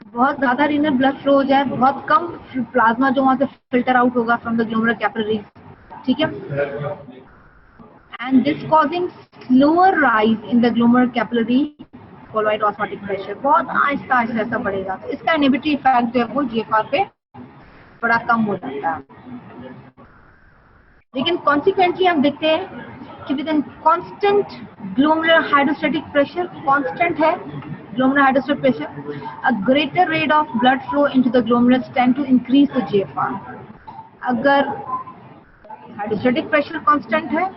बहुत ज्यादा रीनल ब्लड फ्लो हो जाए, बहुत कम प्लाज्मा जो वहां से फिल्टर आउट होगा फ्रॉम द ग्लोमेरुलर कैपिलरीज, ठीक है, and this causing slower rise in the glomerular capillary fluid osmotic pressure, बहुत आहिस्ता आहिस्ता ऐसा बढ़ेगा। तो इसका इनहिबिटरी इफेक्ट जो है वो जीएफआर पे बड़ा कम हो जाता है। लेकिन कॉन्सिक्वेंटली हम देखते हैं कि with in constant glomerular hydrostatic pressure, constant है glomerular hydrostatic pressure, a greater rate of blood flow into the glomerulus tend to increase the GFR. अगर हाइड्रोस्टैटिक प्रेशर कांस्टेंट है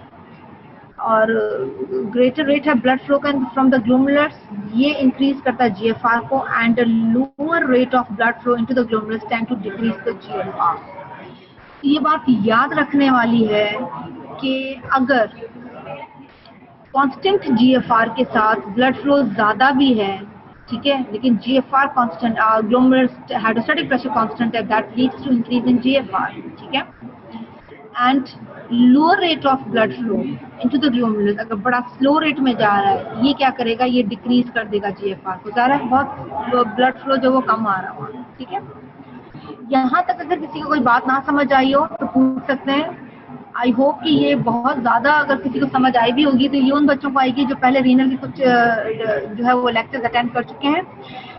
और ग्रेटर रेट है ब्लड फ्लो का from the glomerulus, ये increase करता है GFR को, and lower rate of blood flow into the glomerulus tend to decrease the GFR. ये बात याद रखने वाली है कि अगर कांस्टेंट जीएफआर के साथ ब्लड फ्लो ज्यादा भी है, ठीक है, लेकिन GFR constant, glomerular hydrostatic pressure constant है, that leads to increase in GFR, ठीक है, and lower rate of blood flow into the glomerulus, अगर बड़ा स्लो रेट में जा रहा है, ये क्या करेगा, ये डिक्रीज कर देगा जीएफआर को, ज़्यादा बहुत ब्लड फ्लो जो वो कम आ रहा हो, ठीक है। यहाँ तक अगर किसी को कोई बात ना समझ आई हो तो पूछ सकते हैं। आई होप कि ये बहुत ज़्यादा अगर किसी को समझ आई भी होगी तो ये उन बच्चों को आएगी जो पहले रीनल के कुछ जो है वो लेक्चर्स अटेंड कर चुके हैं।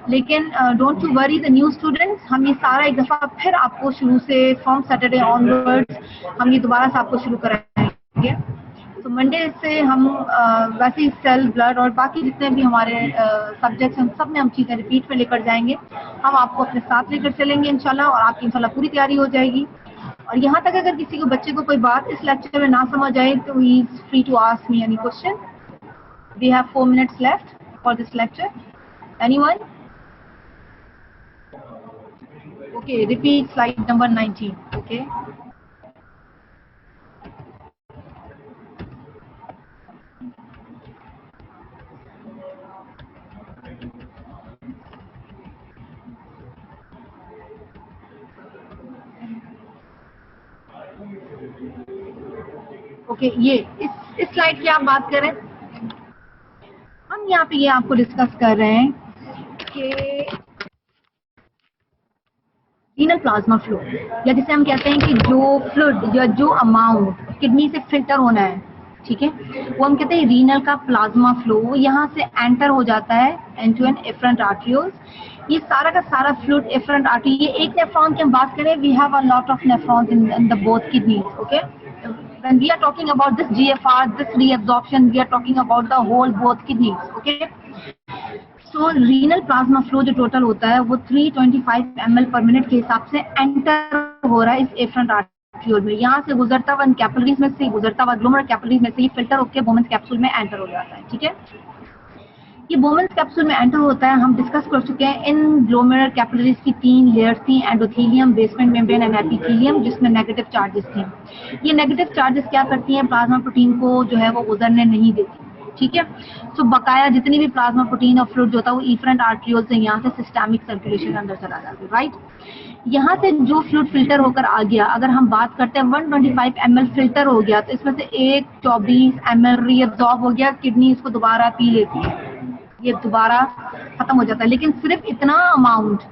लेकिन don't to worry the new students, हम ये सारा एक दफ़ा फिर आपको शुरू से फ्रॉम सैटरडे ऑनवर्ड्स हम ये दोबारा से आपको शुरू कराएंगे। तो मंडे से हम वैसे ही सेल, ब्लड और बाकी जितने भी हमारे सब्जेक्ट्स हैं उन सब में हम चीज़ें रिपीट में लेकर जाएंगे। हम आपको अपने साथ लेकर चलेंगे इंशाल्लाह, और आपकी इंशाल्लाह पूरी तैयारी हो जाएगी। और यहाँ तक अगर किसी को बच्चे को कोई बात इस लेक्चर में ना समझ आए तो ही is free to ask me any question. We have 4 minutes left for this lecture. Anyone? Okay, repeat slide number 19। Okay, okay, ये इस स्लाइड की आप बात करें, हम यहाँ पे ये आपको डिस्कस कर रहे हैं कि रीनल प्लाज्मा फ्लो, या जिसे हम कहते हैं कि जो फ्लूइड या जो अमाउंट किडनी से फिल्टर होना है, ठीक है, वो हम कहते हैं रीनल का प्लाज्मा फ्लो, वो यहाँ से एंटर हो जाता है इनटू एन एफरेंट आर्टरियोल्स। ये सारा का सारा फ्लूइड एफरेंट आर्टरी, ये एक नेफ्रॉन की हम बात करें, we have a lot of nephrons in the both kidneys, okay. When we are talking about this GFR, this reabsorption, we are talking about the whole both kidneys, okay. So renal plasma flow जो total होता है वो 325 ml पर minute के हिसाब से enter हो रहा है इस एफरेंट आर्टरियोल में। यहाँ से गुजरता हुआ कैपिलरीज में से गुजरता हुआ ग्लोमेरुलर कैपिलरीज में से ये फिल्टर होकर बोमेंस कैप्सूल में एंटर हो जाता है, ठीक है। ये बोमेंस कैप्सूल में एंटर होता है, हम डिस्कस कर चुके हैं। इन ग्लोमेरुलर कैपिलरीज की 3 लेयर्स थी, endothelium, basement membrane and epithelium, जिसमें नेगेटिव चार्जेस थी। ये नेगेटिव चार्जेस क्या करती हैं, प्लाज्मा प्रोटीन को जो है वो गुजरने नहीं देती, ठीक है। तो बकाया जितनी भी प्लाज्मा प्रोटीन और फ्लूइड होता है वो इफरेंट आर्टरियोल से यहाँ से सिस्टमिक सर्कुलेशन के अंदर चला जाता है, राइट। यहाँ से जो फ्लूइड फिल्टर होकर आ गया, अगर हम बात करते हैं 125 ml फिल्टर हो गया, तो इसमें से 24 ml रीअब्सॉर्ब हो गया, किडनी इसको दोबारा पी लेती है, ये दोबारा खत्म हो जाता है। लेकिन सिर्फ इतना अमाउंट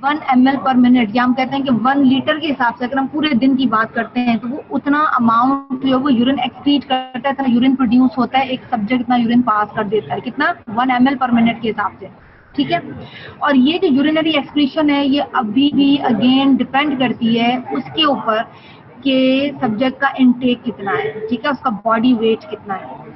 1 ml पर मिनट, या हम कहते हैं कि 1 लीटर के हिसाब से अगर हम पूरे दिन की बात करते हैं तो वो उतना अमाउंट जो वो यूरिन एक्सक्रीट करता है, इतना यूरिन प्रोड्यूस होता है, एक सब्जेक्ट इतना यूरिन पास कर देता है, कितना, 1 ml पर मिनट के हिसाब से, ठीक है। और ये जो यूरिनरी एक्सक्रीशन है ये अभी भी अगेन डिपेंड करती है उसके ऊपर कि सब्जेक्ट का इनटेक कितना है, ठीक है, उसका बॉडी वेट कितना है।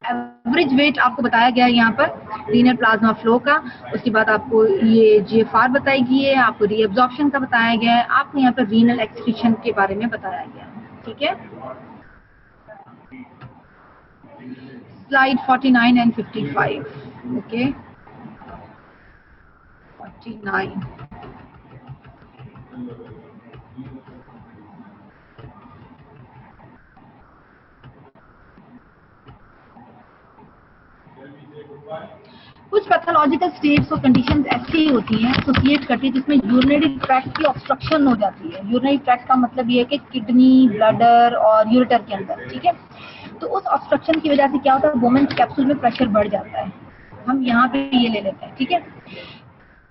एवरेज वेट आपको बताया गया है यहाँ पर रीनल प्लाज्मा फ्लो का। उसके बाद आपको ये जीएफआर बताई गई है, आपको रीअब्जॉर्प्शन का बताया गया है, आपको यहाँ पर रीनल एक्सक्रीशन के बारे में बताया गया है, ठीक है। Slide 49 and 55, okay, 49। कुछ पैथोलॉजिकल स्टेट्स और कंडीशंस ऐसी होती हैं एसोसिएट करती है जिसमें यूरिनरी ट्रैक्ट की ऑब्स्ट्रक्शन हो जाती है। यूरिनरी ट्रैक्ट का मतलब ये है कि किडनी, ब्लडर और यूरेटर के अंदर, ठीक है। तो उस ऑब्स्ट्रक्शन की वजह से क्या होता है, वोमेन्स कैप्सूल में प्रेशर बढ़ जाता है। हम यहाँ पे ये ले लेते हैं, ठीक है।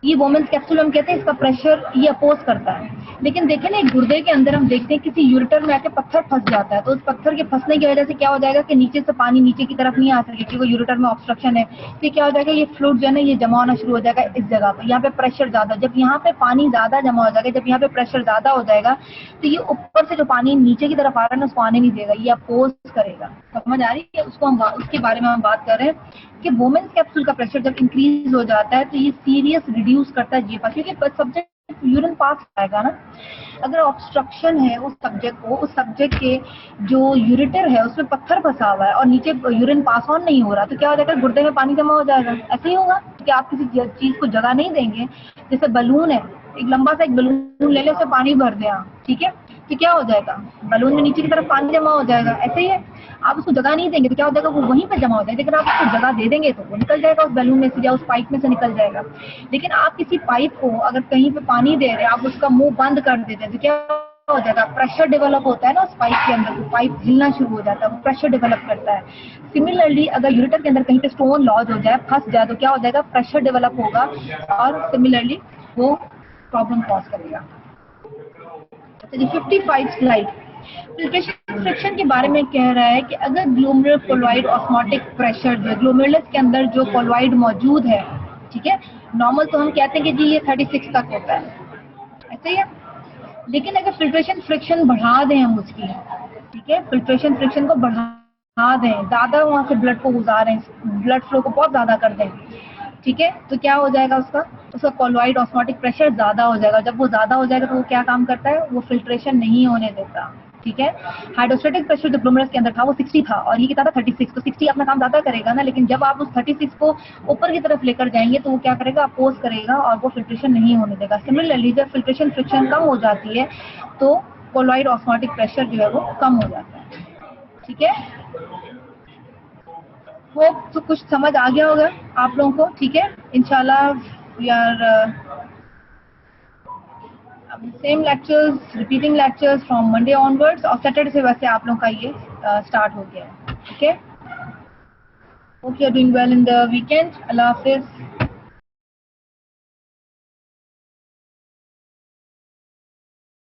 ये वोमेन्स कैप्सूल हम कहते हैं, इसका प्रेशर ये अपोज करता है। लेकिन देखें ना, एक गुर्दे के अंदर हम देखते हैं किसी यूरेटर में आके पत्थर फंस जाता है, तो उस पत्थर के फंसने की वजह से क्या हो जाएगा कि नीचे से पानी नीचे की तरफ नहीं आ सके क्योंकि यूरेटर में ऑब्स्ट्रक्शन है। फिर क्या हो जाएगा, ये फ्लूइड जो है ना ये जमा होना शुरू हो जाएगा इस जगह पर। यहाँ पे प्रेशर ज्यादा, जब यहाँ पे पानी ज्यादा जमा हो जाएगा, जब यहाँ पे प्रेशर ज्यादा हो जाएगा तो ये ऊपर से जो पानी नीचे की तरफ आ रहा है ना उसको आने नहीं देगा, ये अपोज करेगा। समझ आ रही है? उसको हम उसके बारे में हम बात कर रहे हैं कि वोमेन्स कैप्सूल का प्रेशर जब इंक्रीज हो जाता है तो ये सीरियस रिड्यूस करता है जीएफआर, क्योंकि सब्जेक्ट यूरिन पास आएगा ना। अगर ऑब्स्ट्रक्शन है उस सब्जेक्ट को, उस सब्जेक्ट के जो यूरेटर है उसमें पत्थर फंसा हुआ है और नीचे यूरिन पास ऑन नहीं हो रहा, तो क्या हो जाएगा, गुर्दे में पानी जमा हो जाएगा। ऐसे ही होगा कि आप किसी चीज को जगह नहीं देंगे। जैसे बलून है, एक लंबा सा एक बलून ले ले, उसमें पानी भर दें आप, ठीक है, तो क्या हो जाएगा, बलून में नीचे की तरफ पानी जमा हो जाएगा। ऐसे ही है, आप उसको जगह नहीं देंगे तो क्या हो जाएगा, वो वहीं पे जमा हो जाएगा। लेकिन आप उसको जगह दे देंगे तो वो निकल जाएगा उस बैलून में से या उस पाइप में से निकल जाएगा। लेकिन आप किसी पाइप को अगर कहीं पे पानी दे रहे हैं, आप उसका मुंह बंद कर देते हैं तो क्या हो जाएगा, प्रेशर डेवलप होता है ना उस पाइप के अंदर, तो पाइप हिलना शुरू हो जाता है, वो प्रेशर डेवलप करता है। सिमिलरली अगर यूरेटर के अंदर कहीं पे स्टोन लॉज हो जाए, फंस जाए, तो क्या हो जाएगा, प्रेशर डेवलप होगा और सिमिलरली वो प्रॉब्लम कॉज करेगा। अच्छा जी, 55 स्लाइड फिल्ट्रेशन फ्रिक्शन के बारे में कह रहा है कि अगर ग्लोमेरुलर कोलॉइड ऑस्मोटिक प्रेशर जो ग्लोमेरुलस के अंदर जो कोलॉइड मौजूद है, ठीक है, नॉर्मल तो हम कहते हैं कि जी ये 36 तक होता है, ऐसे ही है। लेकिन अगर फिल्ट्रेशन फ्रिक्शन बढ़ा दें हम उसकी, ठीक है, फिल्ट्रेशन फ्रिक्शन को बढ़ा दें, ज्यादा वहां से ब्लड को गुजारें, ब्लड फ्लो को बहुत ज्यादा कर दें, ठीक है, तो क्या हो जाएगा, उसका कोलॉइड ऑस्मोटिक प्रेशर ज्यादा हो जाएगा। जब वो ज्यादा हो जाएगा तो वो क्या काम करता है, वो फिल्ट्रेशन नहीं होने देता, ठीक है। हाइड्रोस्टेटिक प्रेशर जो ग्लोमेरुलस के अंदर था वो 60 था और ये कितना था 36, तो 60 अपना काम ज्यादा करेगा ना। लेकिन जब आप उस 36 को ऊपर की तरफ लेकर जाएंगे तो वो क्या करेगा, अपोज करेगा और वो फिल्ट्रेशन नहीं होने देगा। सिमिलरली जब फिल्ट्रेशन फ्रिक्शन कम हो जाती है तो कोलॉइड ऑस्मोटिक प्रेशर जो है वो कम हो जाता है, ठीक है। वो तो कुछ समझ आ गया होगा आप लोगों को, ठीक है। इंशाल्लाह we are same lectures, repeating lectures from Monday onwards, और सैटरडे से वैसे आप लोगों का ये स्टार्ट हो गया है, ठीक है। Hope you are doing well in the weekend. अल्लाह हाफिज।